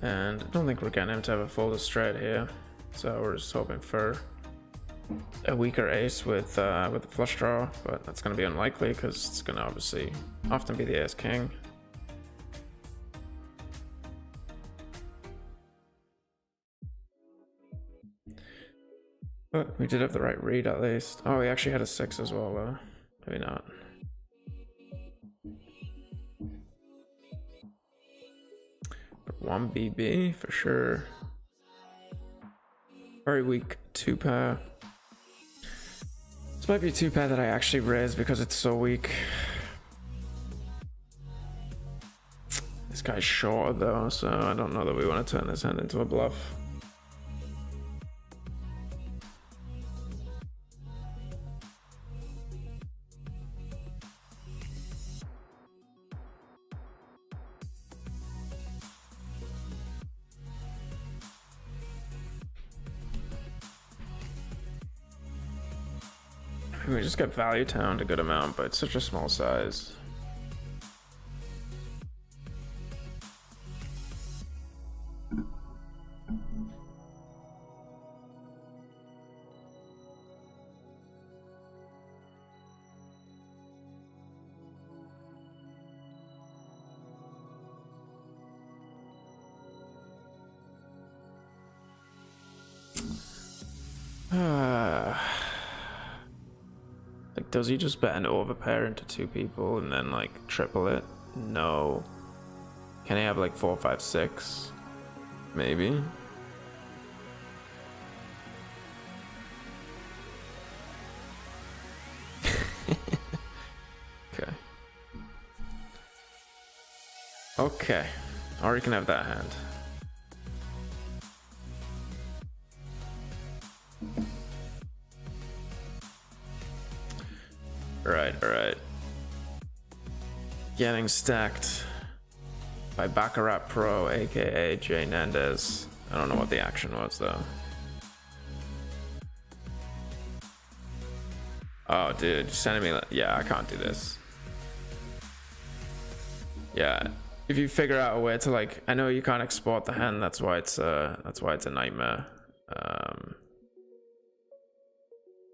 And I don't think we're getting him to have a fold straight here, so we're just hoping for a weaker ace with the flush draw, but that's going to be unlikely because it's going to obviously often be the ace king. But we did have the right read at least. Oh, we actually had a 6 as well though. Maybe not. One BB for sure. Very weak 2-pair. This might be a 2-pair that I actually raise because it's so weak. This guy's shorter though, so I don't know that we want to turn this hand into a bluff. We just got value towned a good amount, but it's such a small size. Like, does he just bet an overpair into 2 people and then like triple it? No. Can he have like 4, 5, 6? Maybe. Okay. Okay. Or he can have that hand. Alright. Getting stacked by Baccarat Pro, aka Jay Nandez. I don't know what the action was though. Oh dude, you're sending me, yeah, I can't do this. Yeah, if you figure out a way to like, I know you can't export the hand, that's why it's a nightmare.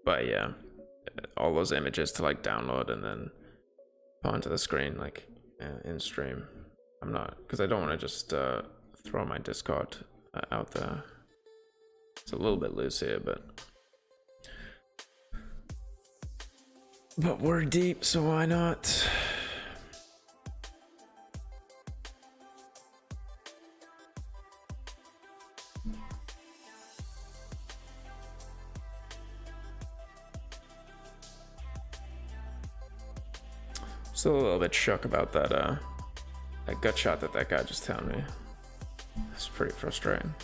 But yeah, all those images to like download and then put onto the screen like in stream. I'm not, because I don't want to just throw my Discord out there. It's a little bit loose here, but we're deep, so why not? Still a little bit shook about that That gut shot that guy just told me. It's pretty frustrating.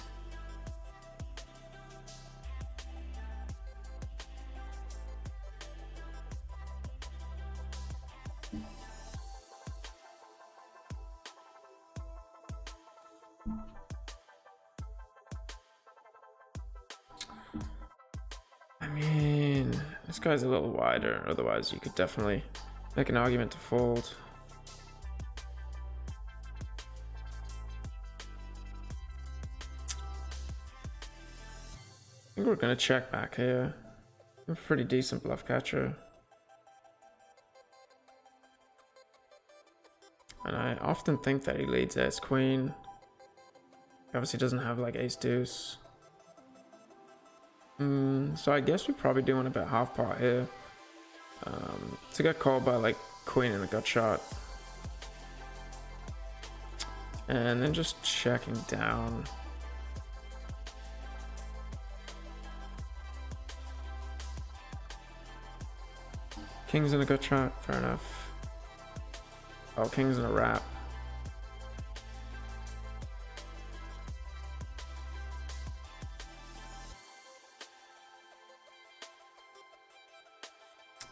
I mean, this guy's a little wider, otherwise you could definitely make an argument to fold. I think we're gonna check back here. I'm a pretty decent bluff catcher. And I often think that he leads ace queen. He obviously doesn't have like ace deuce. So I guess we probably do want to bet half pot here. To get called by like queen in a gut shot. And then just checking down. King's in a gut shot, fair enough. Oh, king's in a wrap.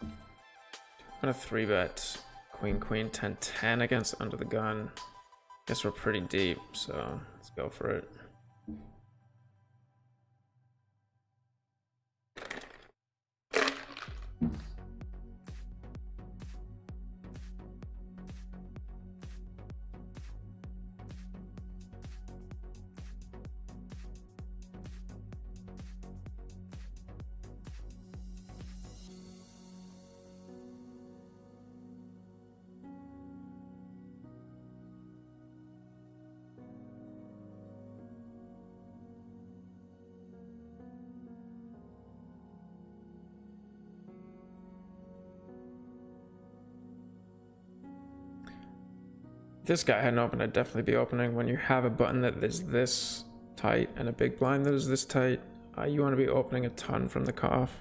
I'm gonna 3-bet queen, queen, 10, 10 against under the gun. Guess we're pretty deep, so let's go for it. If this guy hadn't opened, I'd definitely be opening. When you have a button that is this tight and a big blind that is this tight, you want to be opening a ton from the cutoff.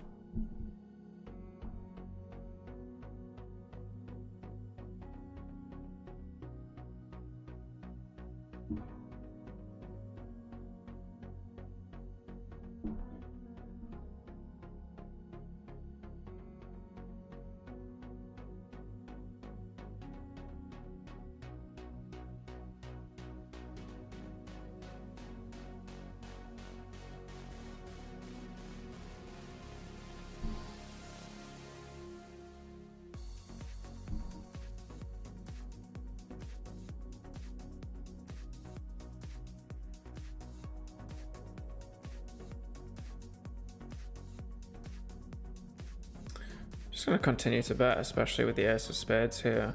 Just gonna continue to bet, especially with the ace of spades here.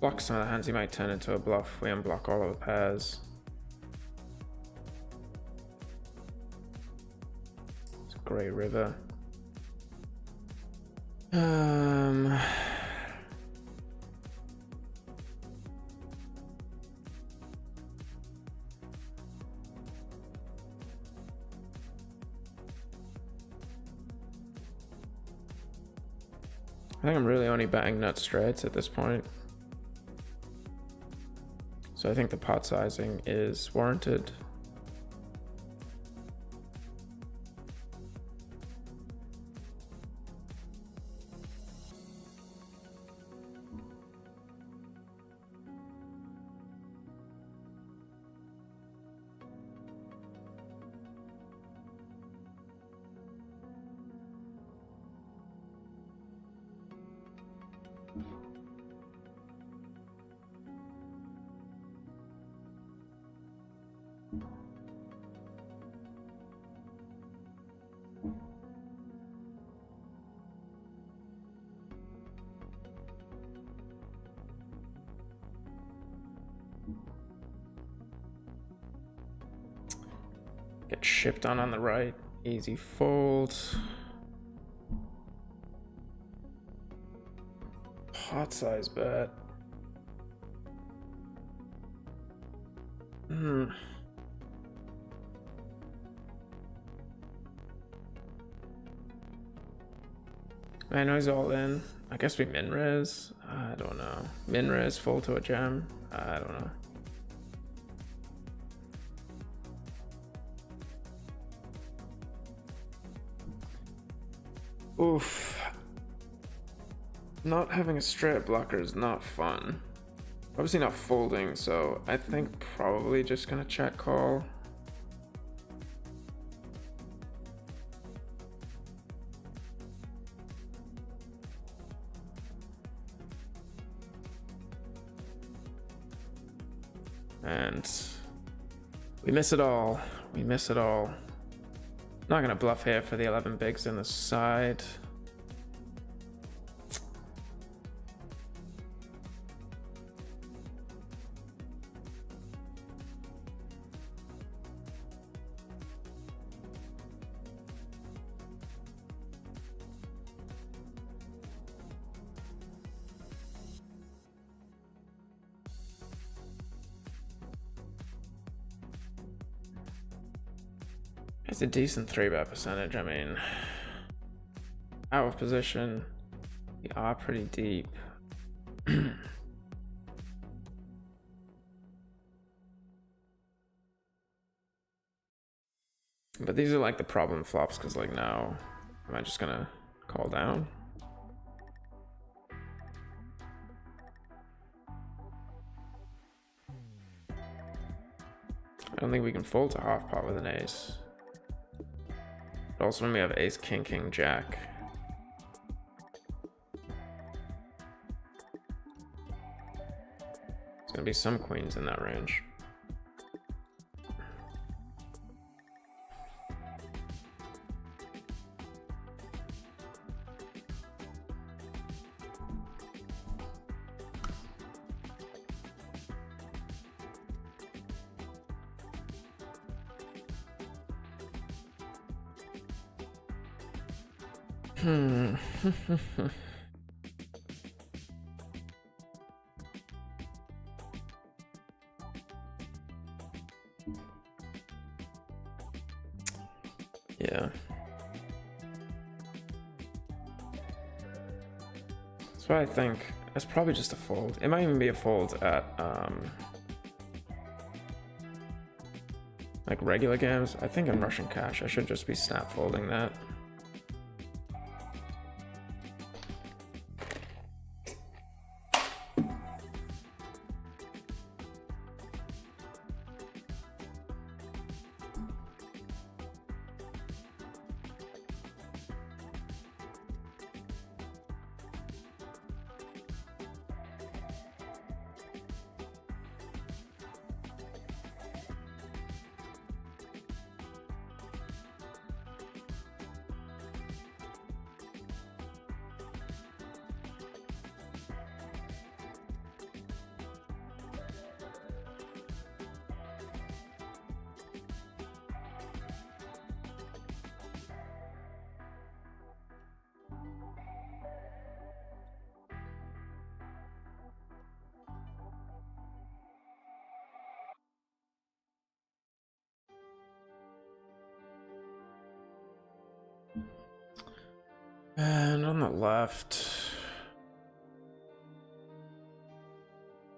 Block some of the hands he might turn into a bluff. We unblock all of the pairs. It's a great river. I think I'm really only betting nut straights at this point. So I think the pot sizing is warranted. Get shipped on the right. Easy fold. Pot size bet. I know he's all in. I guess we min-raise. I don't know. Min-raise full to a jam. I don't know. Oof. Not having a straight blocker is not fun. Obviously not folding, so I think probably just gonna check call. And we miss it all. We miss it all. Not gonna bluff here for the 11 bigs in the side. It's a decent 3-bet percentage. I mean, out of position, we are pretty deep. But these are like the problem flops, because like now, am I just gonna call down? I don't think we can fold to half pot with an ace. But also when we have ace, king, king, jack. There's gonna be some queens in that range. Yeah. That's what I think. It's probably just a fold. It might even be a fold at like regular games. I think in Russian cash I should just be snap folding that. And on the left,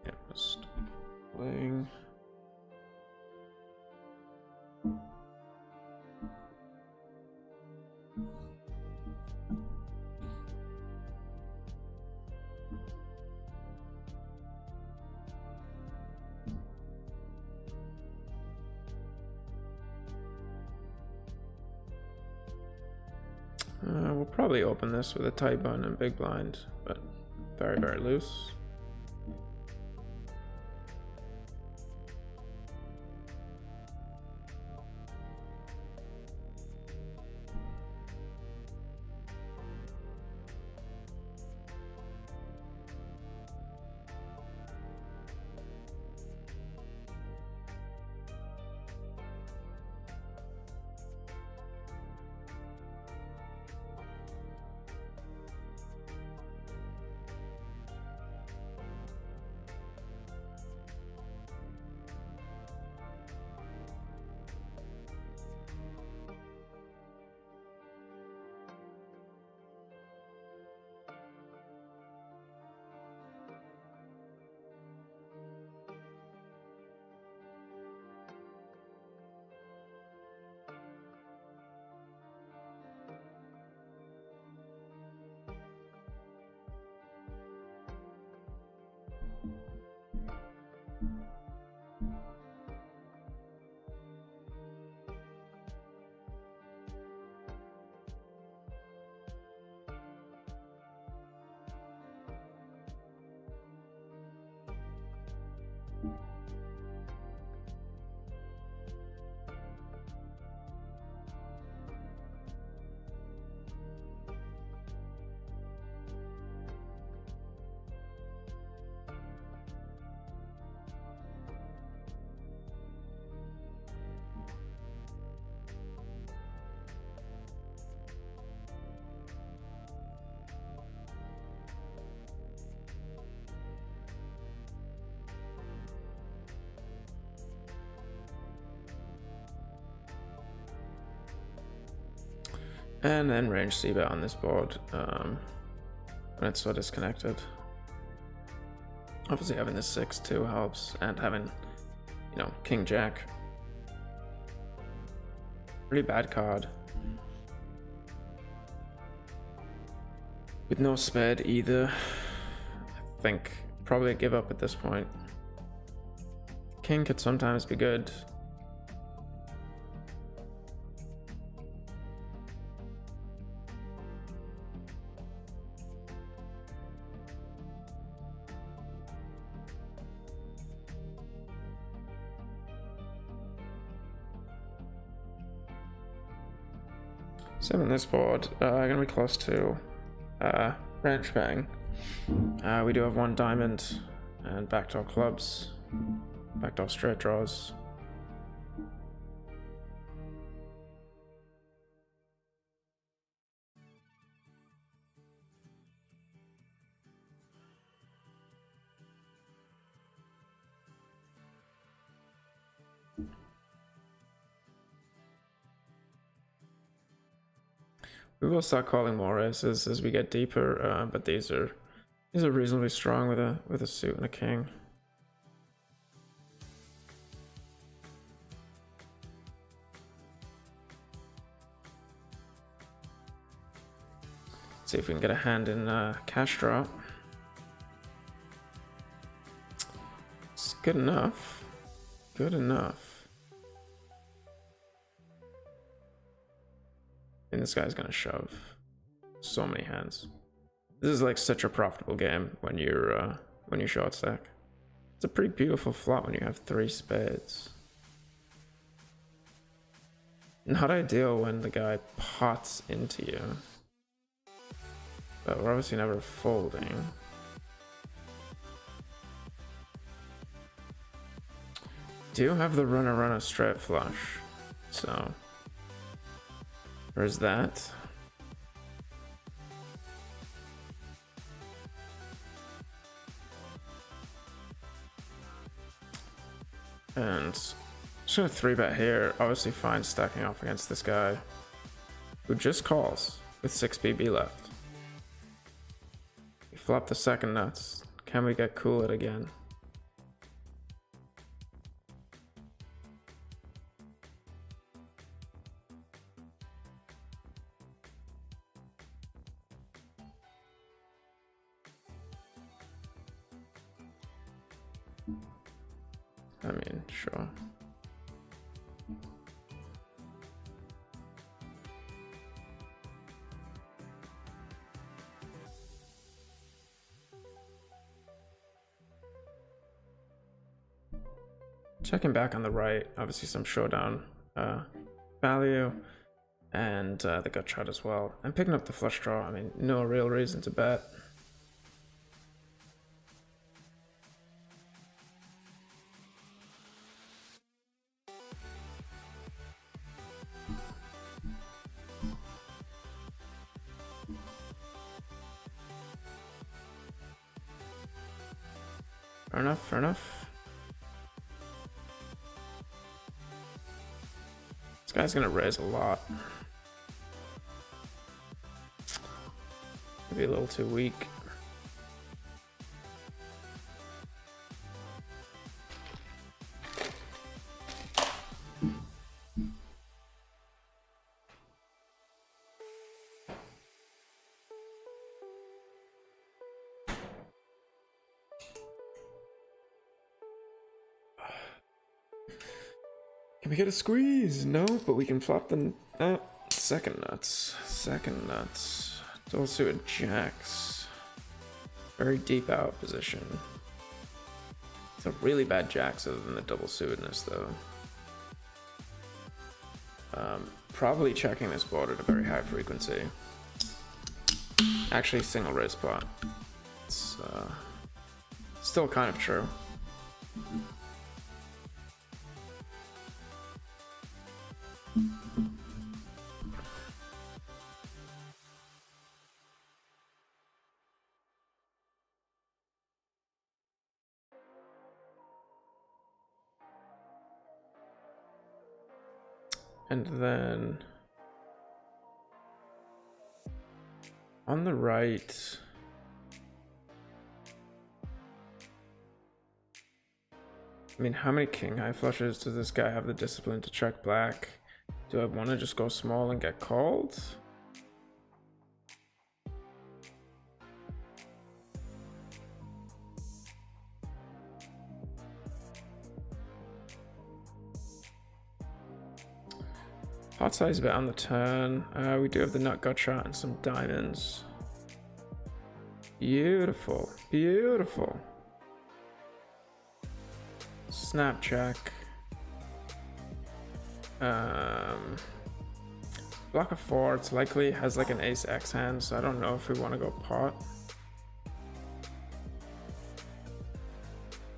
yeah, just playing. We'll probably open this with a tight button and big blind, but very, very loose. And then range c-bet on this board when it's so disconnected. Obviously having the 6-2 helps, and having, you know, king jack. Pretty bad card. With no spade either. I think probably give up at this point. King could sometimes be good. Seven this board, gonna be close to range bang. We do have one diamond and backdoor clubs, backdoor straight draws. We will start calling more aces as we get deeper, but these are reasonably strong with a suit and a king. See if we can get a hand in cash draw. It's good enough. Good enough. And this guy's gonna shove so many hands. This is like such a profitable game when you're short stack. It's a pretty beautiful flop when you have 3 spades. Not ideal when the guy pots into you. But we're obviously never folding. Do have the runner straight flush, so there's that. And just gonna 3-bet here. Obviously fine stacking off against this guy who just calls with 6 BB left. We flop the second nuts. Can we get cool it again? I mean, sure. Checking back on the right, obviously some showdown value, and the gut shot as well. I'm picking up the flush draw. I mean, no real reason to bet. Fair enough, fair enough. This guy's gonna raise a lot. Maybe a little too weak. Can we get a squeeze? No, but we can flop them. Second nuts. Second nuts. Double suited jacks. Very deep out position. It's a really bad jacks other than the double suitedness though. Probably checking this board at a very high frequency. Actually, single raise pot. It's still kind of true. And then On the right. I mean, how many king high flushes does this guy have the discipline to check black? Do I want to just go small and get called? Pot size bet on the turn. We do have the nut gut shot and some diamonds. Beautiful, beautiful. Snap check. Block of 4. It's likely it has like an ace X hand, so I don't know if we want to go pot.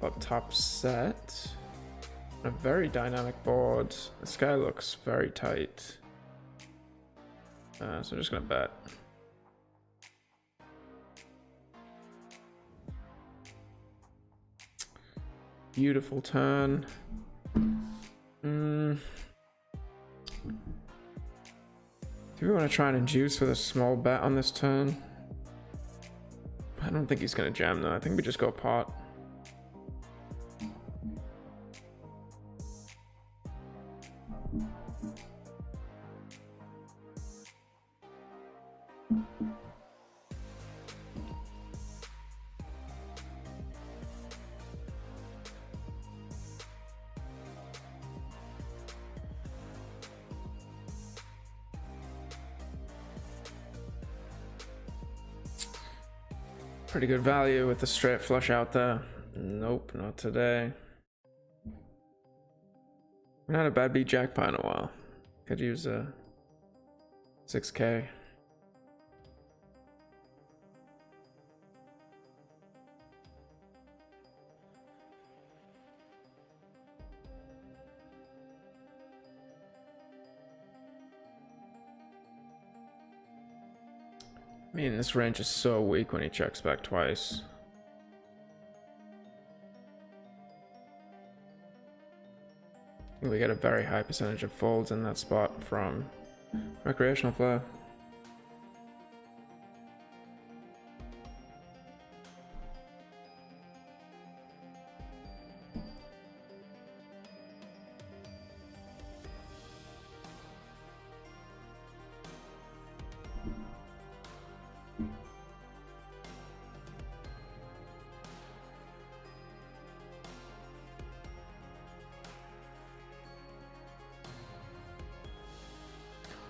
Up top set. A very dynamic board. This guy looks very tight. So I'm just gonna bet. Beautiful turn. Do we want to try and induce with a small bet on this turn? I don't think he's gonna jam though. I think we just go pot. Pretty good value with the straight flush out there. Nope, not today. Not a bad beat jackpot in a while. Could use a 6K. I mean, this range is so weak when he checks back twice. I think we get a very high percentage of folds in that spot from recreational play.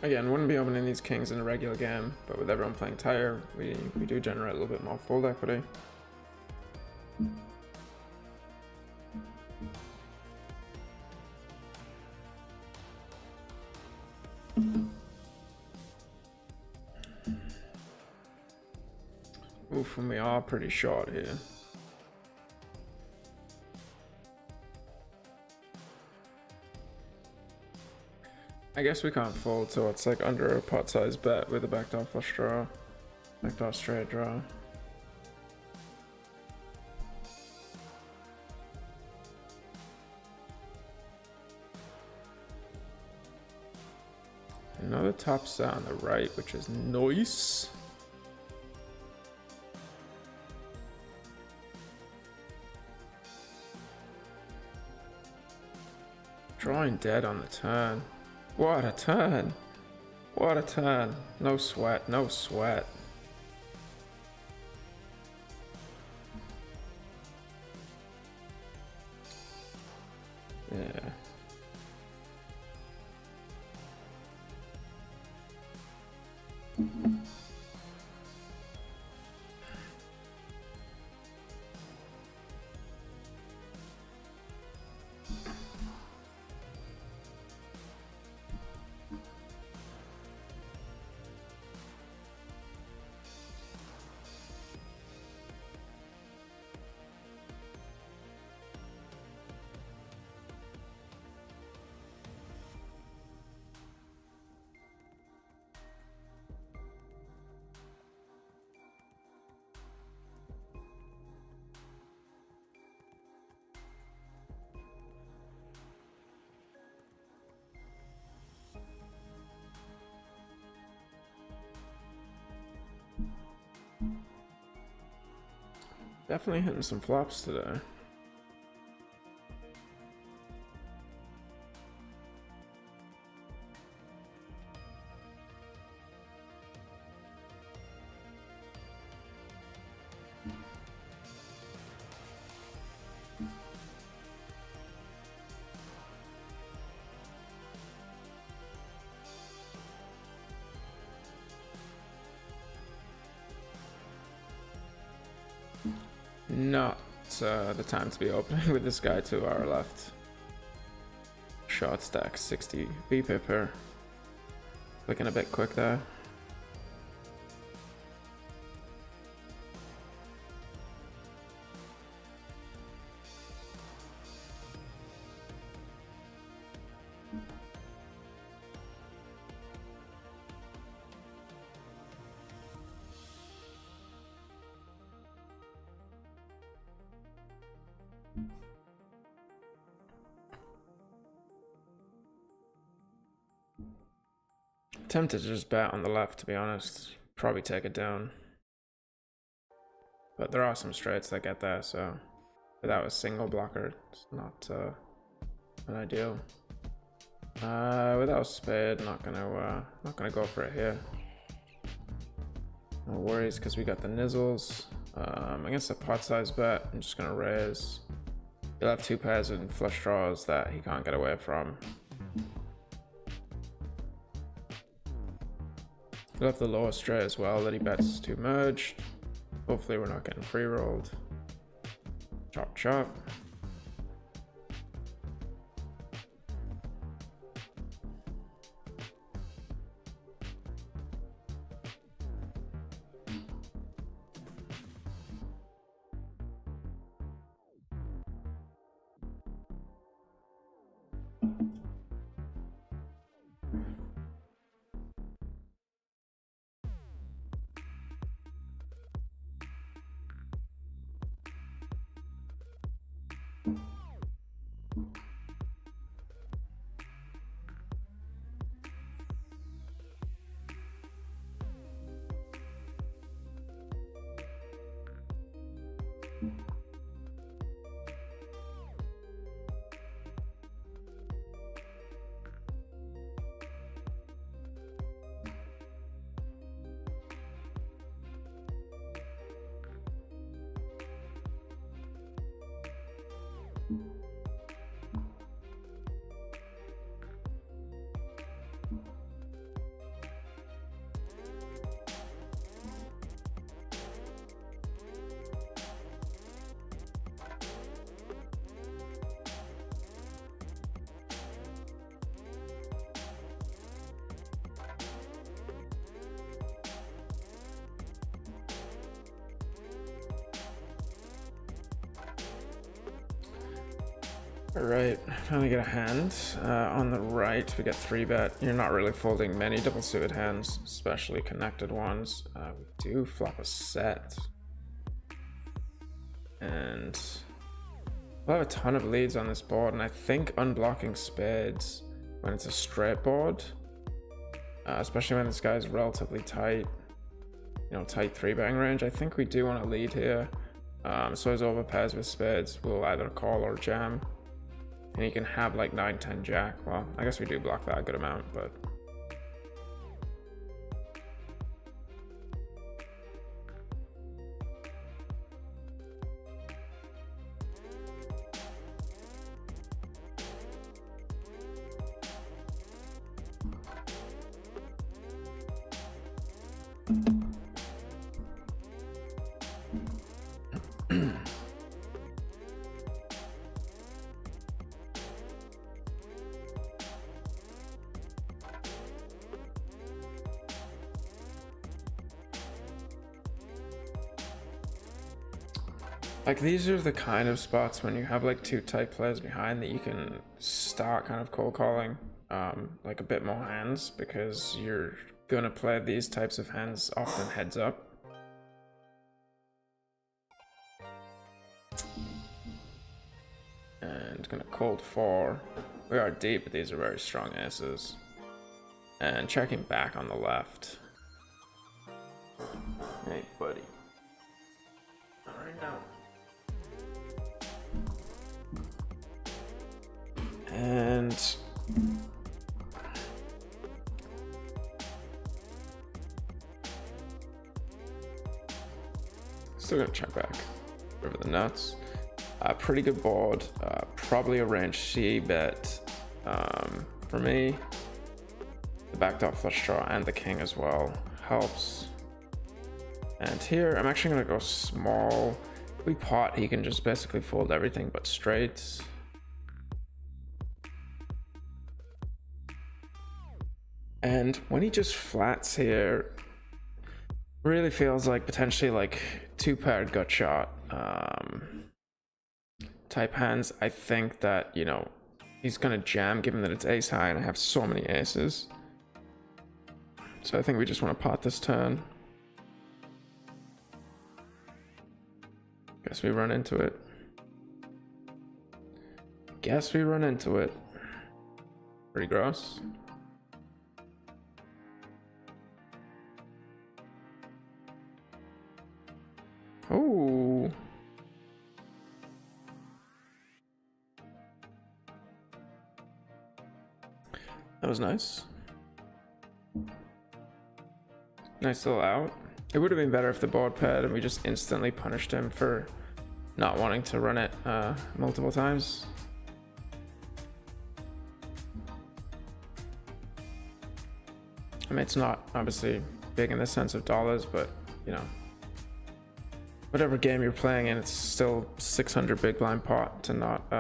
Again, wouldn't be opening these kings in a regular game, but with everyone playing tire, we do generate a little bit more fold equity. Oof, and we are pretty short here. I guess we can't fold, so it's like under a pot size bet with a backdoor flush draw, backdoor straight draw. Another top set on the right, which is nice. Drawing dead on the turn. What a turn! What a turn! No sweat, no sweat. Yeah. Definitely hitting some flops today. Not the time to be opening with this guy to our left. Short stack 60 B-pipper. Looking a bit quick there. Tempted to just bet on the left, to be honest. Probably take it down. But there are some straights that get there, so without a single blocker, it's not an ideal. Without a spade, not gonna go for it here. No worries, because we got the nizzles. Against a pot-sized bet, I'm just gonna raise. He'll have two pairs and flush draws that he can't get away from. He'll have the lower straight as well that he bets to merge. Hopefully we're not getting free rolled. Chop chop. Alright, finally get a hand. On the right, we get 3-bet. You're not really folding many double suited hands, especially connected ones. We do flop a set. And we'll have a ton of leads on this board, and I think unblocking spades when it's a straight board, especially when this guy's relatively tight, tight 3-betting range, I think we do want to lead here. So as over pairs with spades, we'll either call or jam. And you can have like 9-10 jack. Well, I guess we do block that a good amount, but like these are the kind of spots when you have like two tight players behind that you can start kind of cold calling like a bit more hands, because you're gonna play these types of hands often heads up. And gonna cold 4. We are deep, but these are very strong aces. And checking back on the left. Hey buddy. Alright now. still gonna check back. River the nuts. Pretty good board. Probably a range C bet for me. The backdoor flush draw and the king as well helps. And here I'm actually gonna go small. If we pot, he can just basically fold everything but straights. And when he just flats here, really feels like potentially like two paired gut shot type hands. I think that, you know, he's gonna jam given that it's ace high and I have so many aces. So I think we just want to pot this turn. Guess we run into it. Pretty gross. Oh. That was nice. Nice little out. It would have been better if the board paired and we just instantly punished him for not wanting to run it multiple times. I mean, it's not obviously big in the sense of dollars, but you know, whatever game you're playing in, it's still 600 big blind pot to not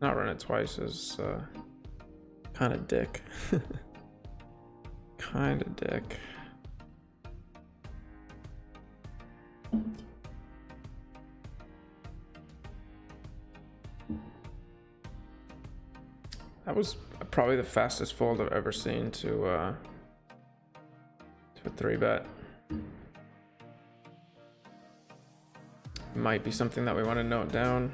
run it twice is kind of dick. Kind of dick. That was probably the fastest fold I've ever seen to a 3-bet. Might be something that we want to note down.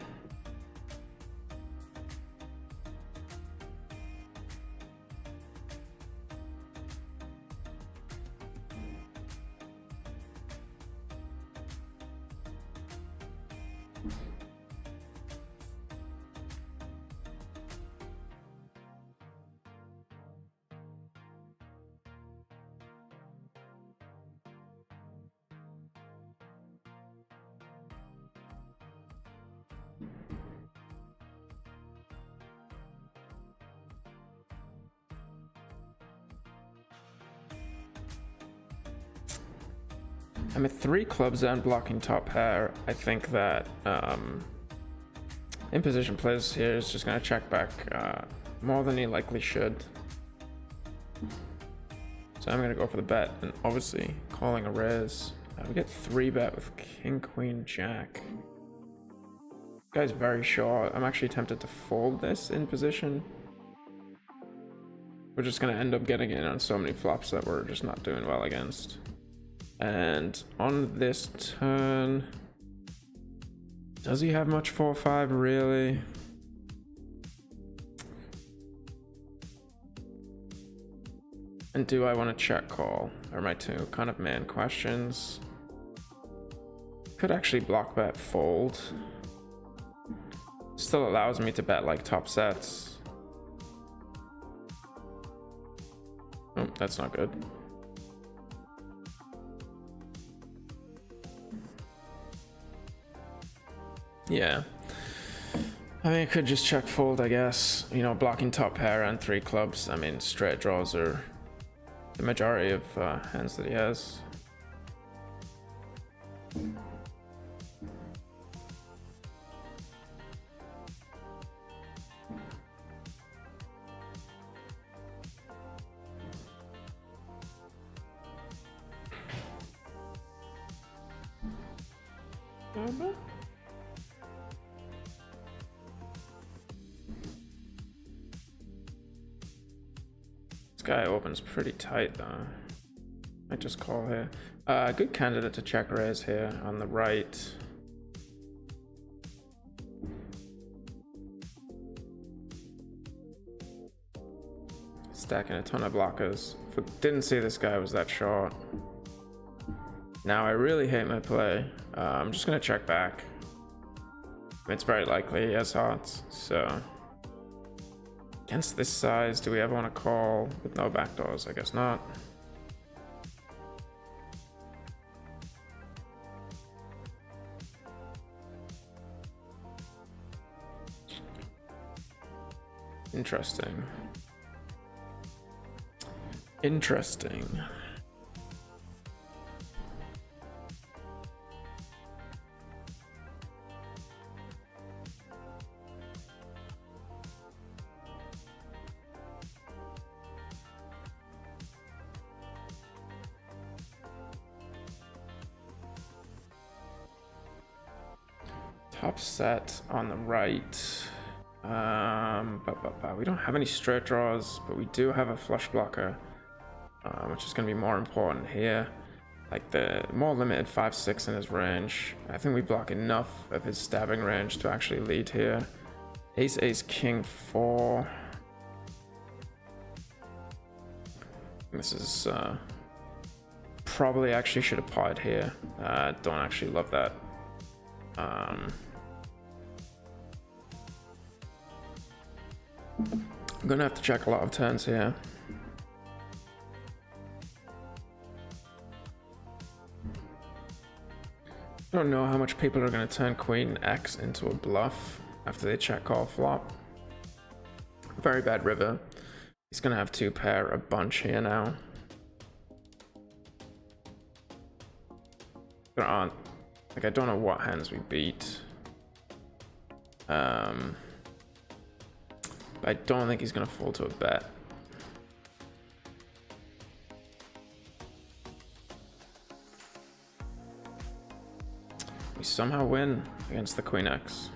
I'm at 3 clubs and blocking top pair. I think that in position plays here is just going to check back more than he likely should. So I'm going to go for the bet and obviously calling a raise. We get 3-bet with king, queen, jack. Guy's very short. I'm actually tempted to fold this in position. We're just going to end up getting in on so many flops that we're just not doing well against. And on this turn, does he have much 4-5 really? And do I want to check call? Are my two kind of main questions. Could actually block bet fold. Still allows me to bet like top sets. Oh, that's not good. Yeah, I mean, I could just check fold, I guess. You know, blocking top pair and 3 clubs. I mean, straight draws are the majority of hands that he has. Guy opens pretty tight though. Might just call here. Good candidate to check raise here on the right. Stacking a ton of blockers. If we didn't see this guy was that short. Now I really hate my play. I'm just gonna check back. It's very likely he has hearts, so. Against this size, do we ever want to call with no backdoors? I guess not. Interesting. Interesting. Top set on the right. We don't have any straight draws, but we do have a flush blocker, which is going to be more important here. Like the more limited 5-6 in his range. I think we block enough of his stabbing range to actually lead here. Ace, ace, king, 4. This is probably actually should have potted here. Don't actually love that. I'm gonna have to check a lot of turns here. I don't know how much people are gonna turn Queen X into a bluff after they check call flop. Very bad river. He's gonna have 2 pair a bunch here now. Like I don't know what hands we beat. But I don't think he's gonna fall to a bet. We somehow win against the Queen X.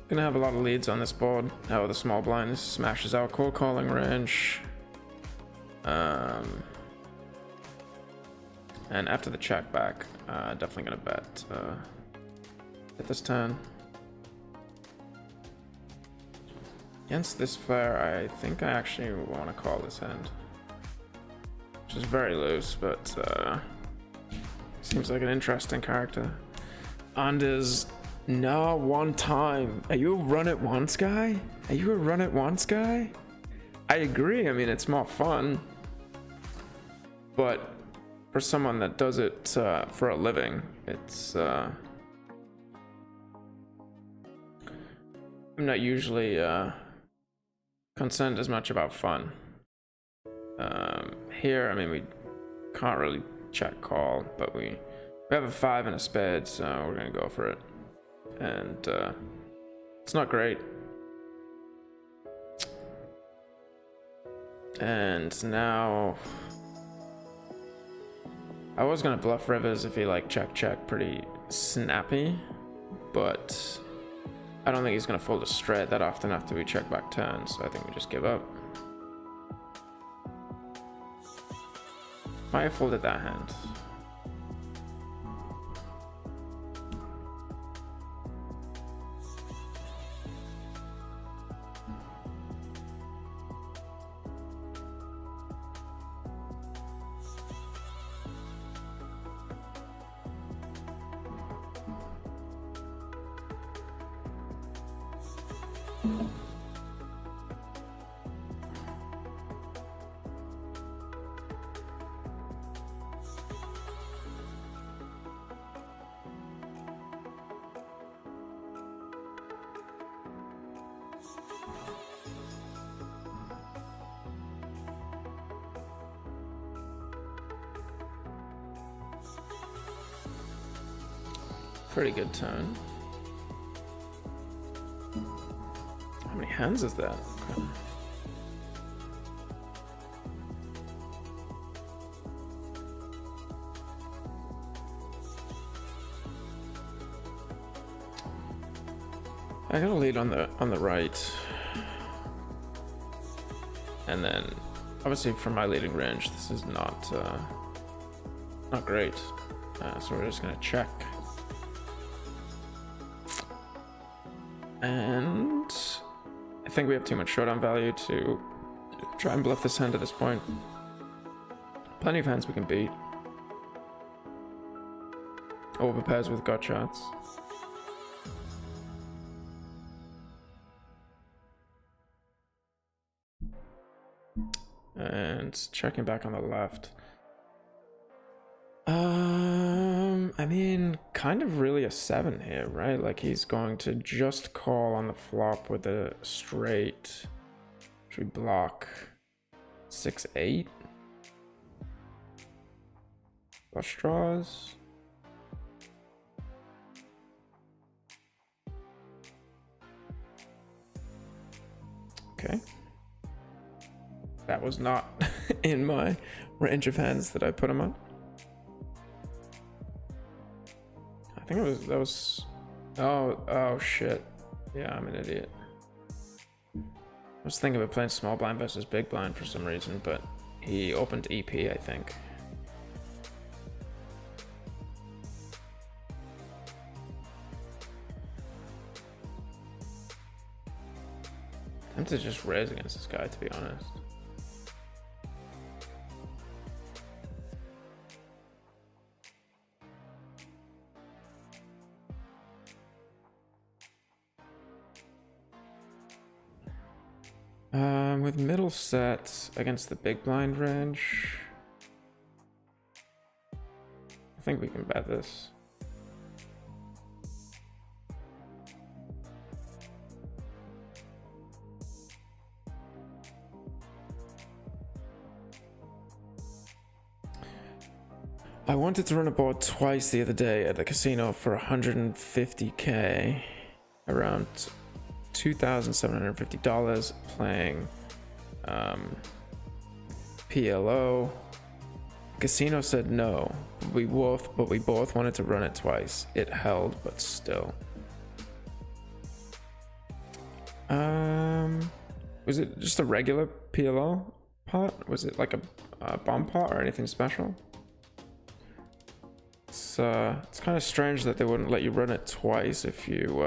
Gonna have a lot of leads on this board. Now with the small blind, this smashes our cold calling range. And after the check back, definitely gonna bet at this turn. Against this player, I think I actually want to call this hand, which is very loose, but seems like an interesting character. Anders. No, one time. Are you a run it once guy? Are you a run it once guy? I agree. I mean, it's more fun. But for someone that does it for a living, it's... I'm not usually concerned as much about fun. Here, I mean, we can't really check call, but we have a 5 and a spade, so we're going to go for it. And it's not great. And now I was gonna bluff rivers if he like check pretty snappy, but I don't think he's gonna fold a straight that often after we check back turns, so I think we just give up. Might have folded that hand. Pretty good turn. How many hands is that? Okay. I got a lead on the right, and then obviously from my leading range, this is not great. So we're just gonna check. And I think we have too much showdown value to try and bluff this hand at this point. Plenty of hands we can beat. Over pairs with gut shots. And checking back on the left. I mean, kind of really a 7 here, right? Like he's going to just call on the flop with a straight. Should we block 6-8? Flush draws. Okay. That was not in my range of hands that I put him on. I think that was, oh shit. Yeah, I'm an idiot. I was thinking about playing small blind versus big blind for some reason, but he opened EP, I think. I'm tempted to just raise against this guy, to be honest. With middle set against the big blind range, I think we can bet this. I wanted to run a board twice the other day at the casino for 150k, around $2,750, playing PLO. Casino said no. We both wanted to run it twice. It held, but still. Was it just a regular PLO pot? Was it like a bomb pot or anything special? It's kind of strange that they wouldn't let you run it twice if you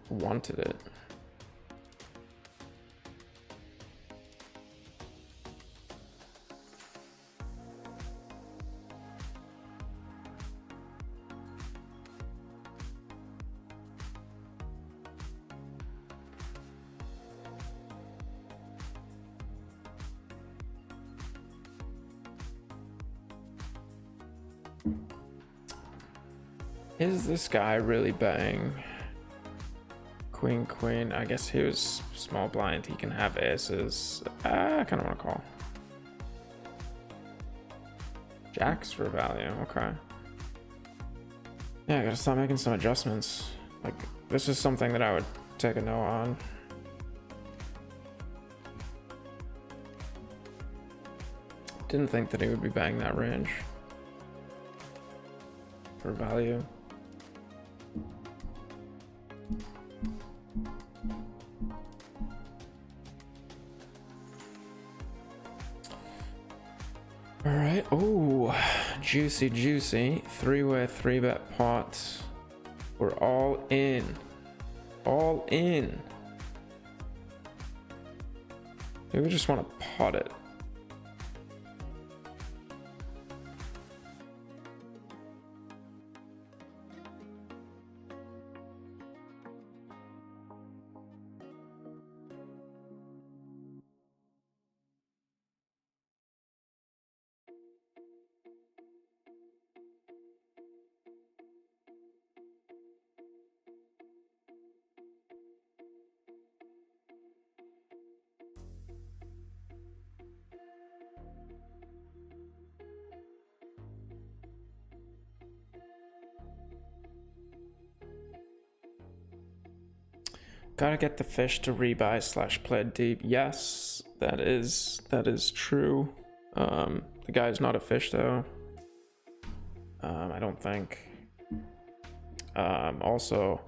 wanted it. Is this guy really betting queen queen? I guess he was small blind. He can have aces. I kind of want to call. Jacks for value. Okay. Yeah, I gotta start making some adjustments. Like, this is something that I would take a no on. Didn't think that he would be banging that range for value. All right. Oh, juicy, juicy. Three-way, three-bet pot. We're all in. All in. Maybe we just want to pot it. Gotta get the fish to rebuy / play deep. Yes, that is true. The guy's not a fish though. I don't think. Also,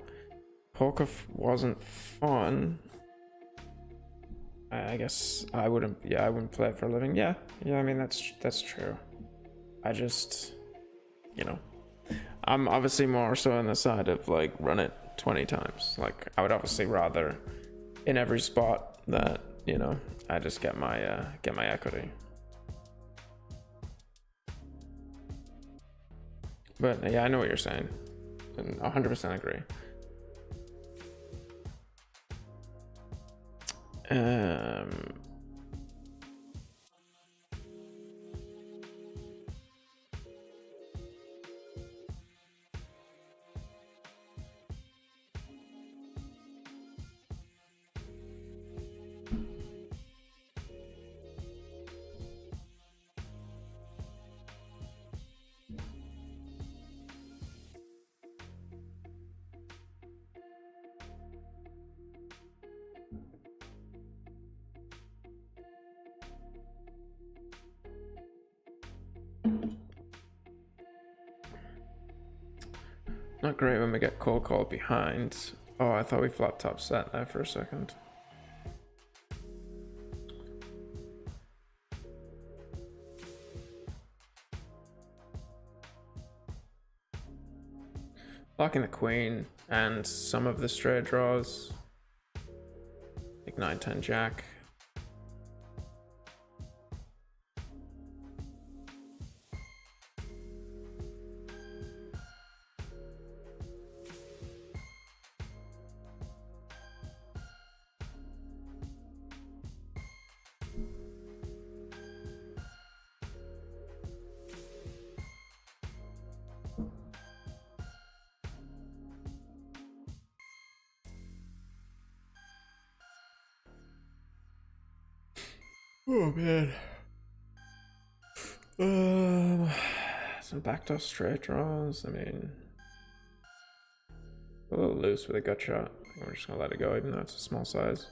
poker wasn't fun. I guess I wouldn't. Yeah, I wouldn't play it for a living. Yeah. I mean that's true. I just, I'm obviously more so on the side of like run it 20 times. Like I would obviously rather in every spot that, you know, I just get my equity. But yeah, I know what you're saying, and 100% agree. Not great when we get cold call behind. Oh, I thought we flopped top set there for a second. Blocking the queen and some of the straight draws. Like 9-10 jack. Oh man. Some backdoor straight draws. I mean, a little loose with a gut shot. We're just gonna let it go, even though it's a small size.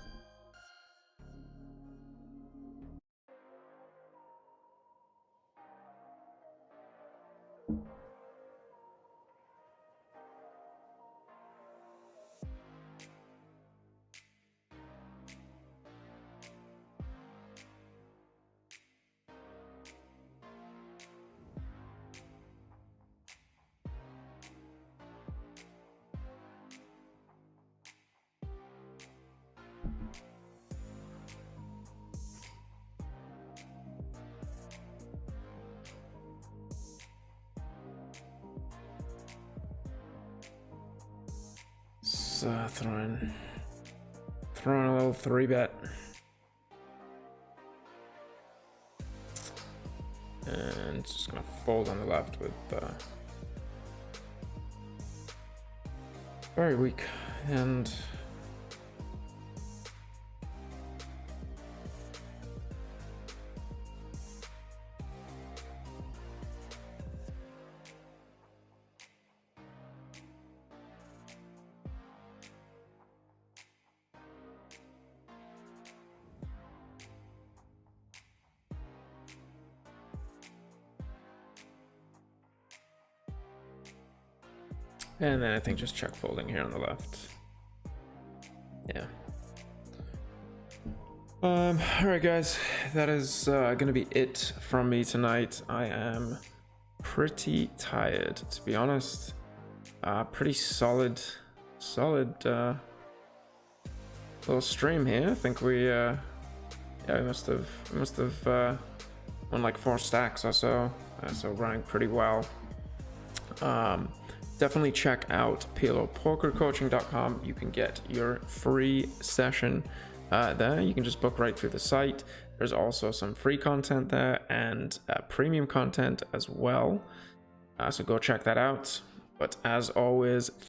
Throwing a little 3-bet. And just gonna fold on the left with very weak and then I think just check folding here on the left. Yeah. All right, guys, that is gonna be it from me tonight. I am pretty tired, to be honest. Pretty solid little stream here. I think we must have won like 4 stacks or so. So running pretty well. Definitely check out PLOpokercoaching.com. You can get your free session there. You can just book right through the site. There's also some free content there and premium content as well. So go check that out. But as always,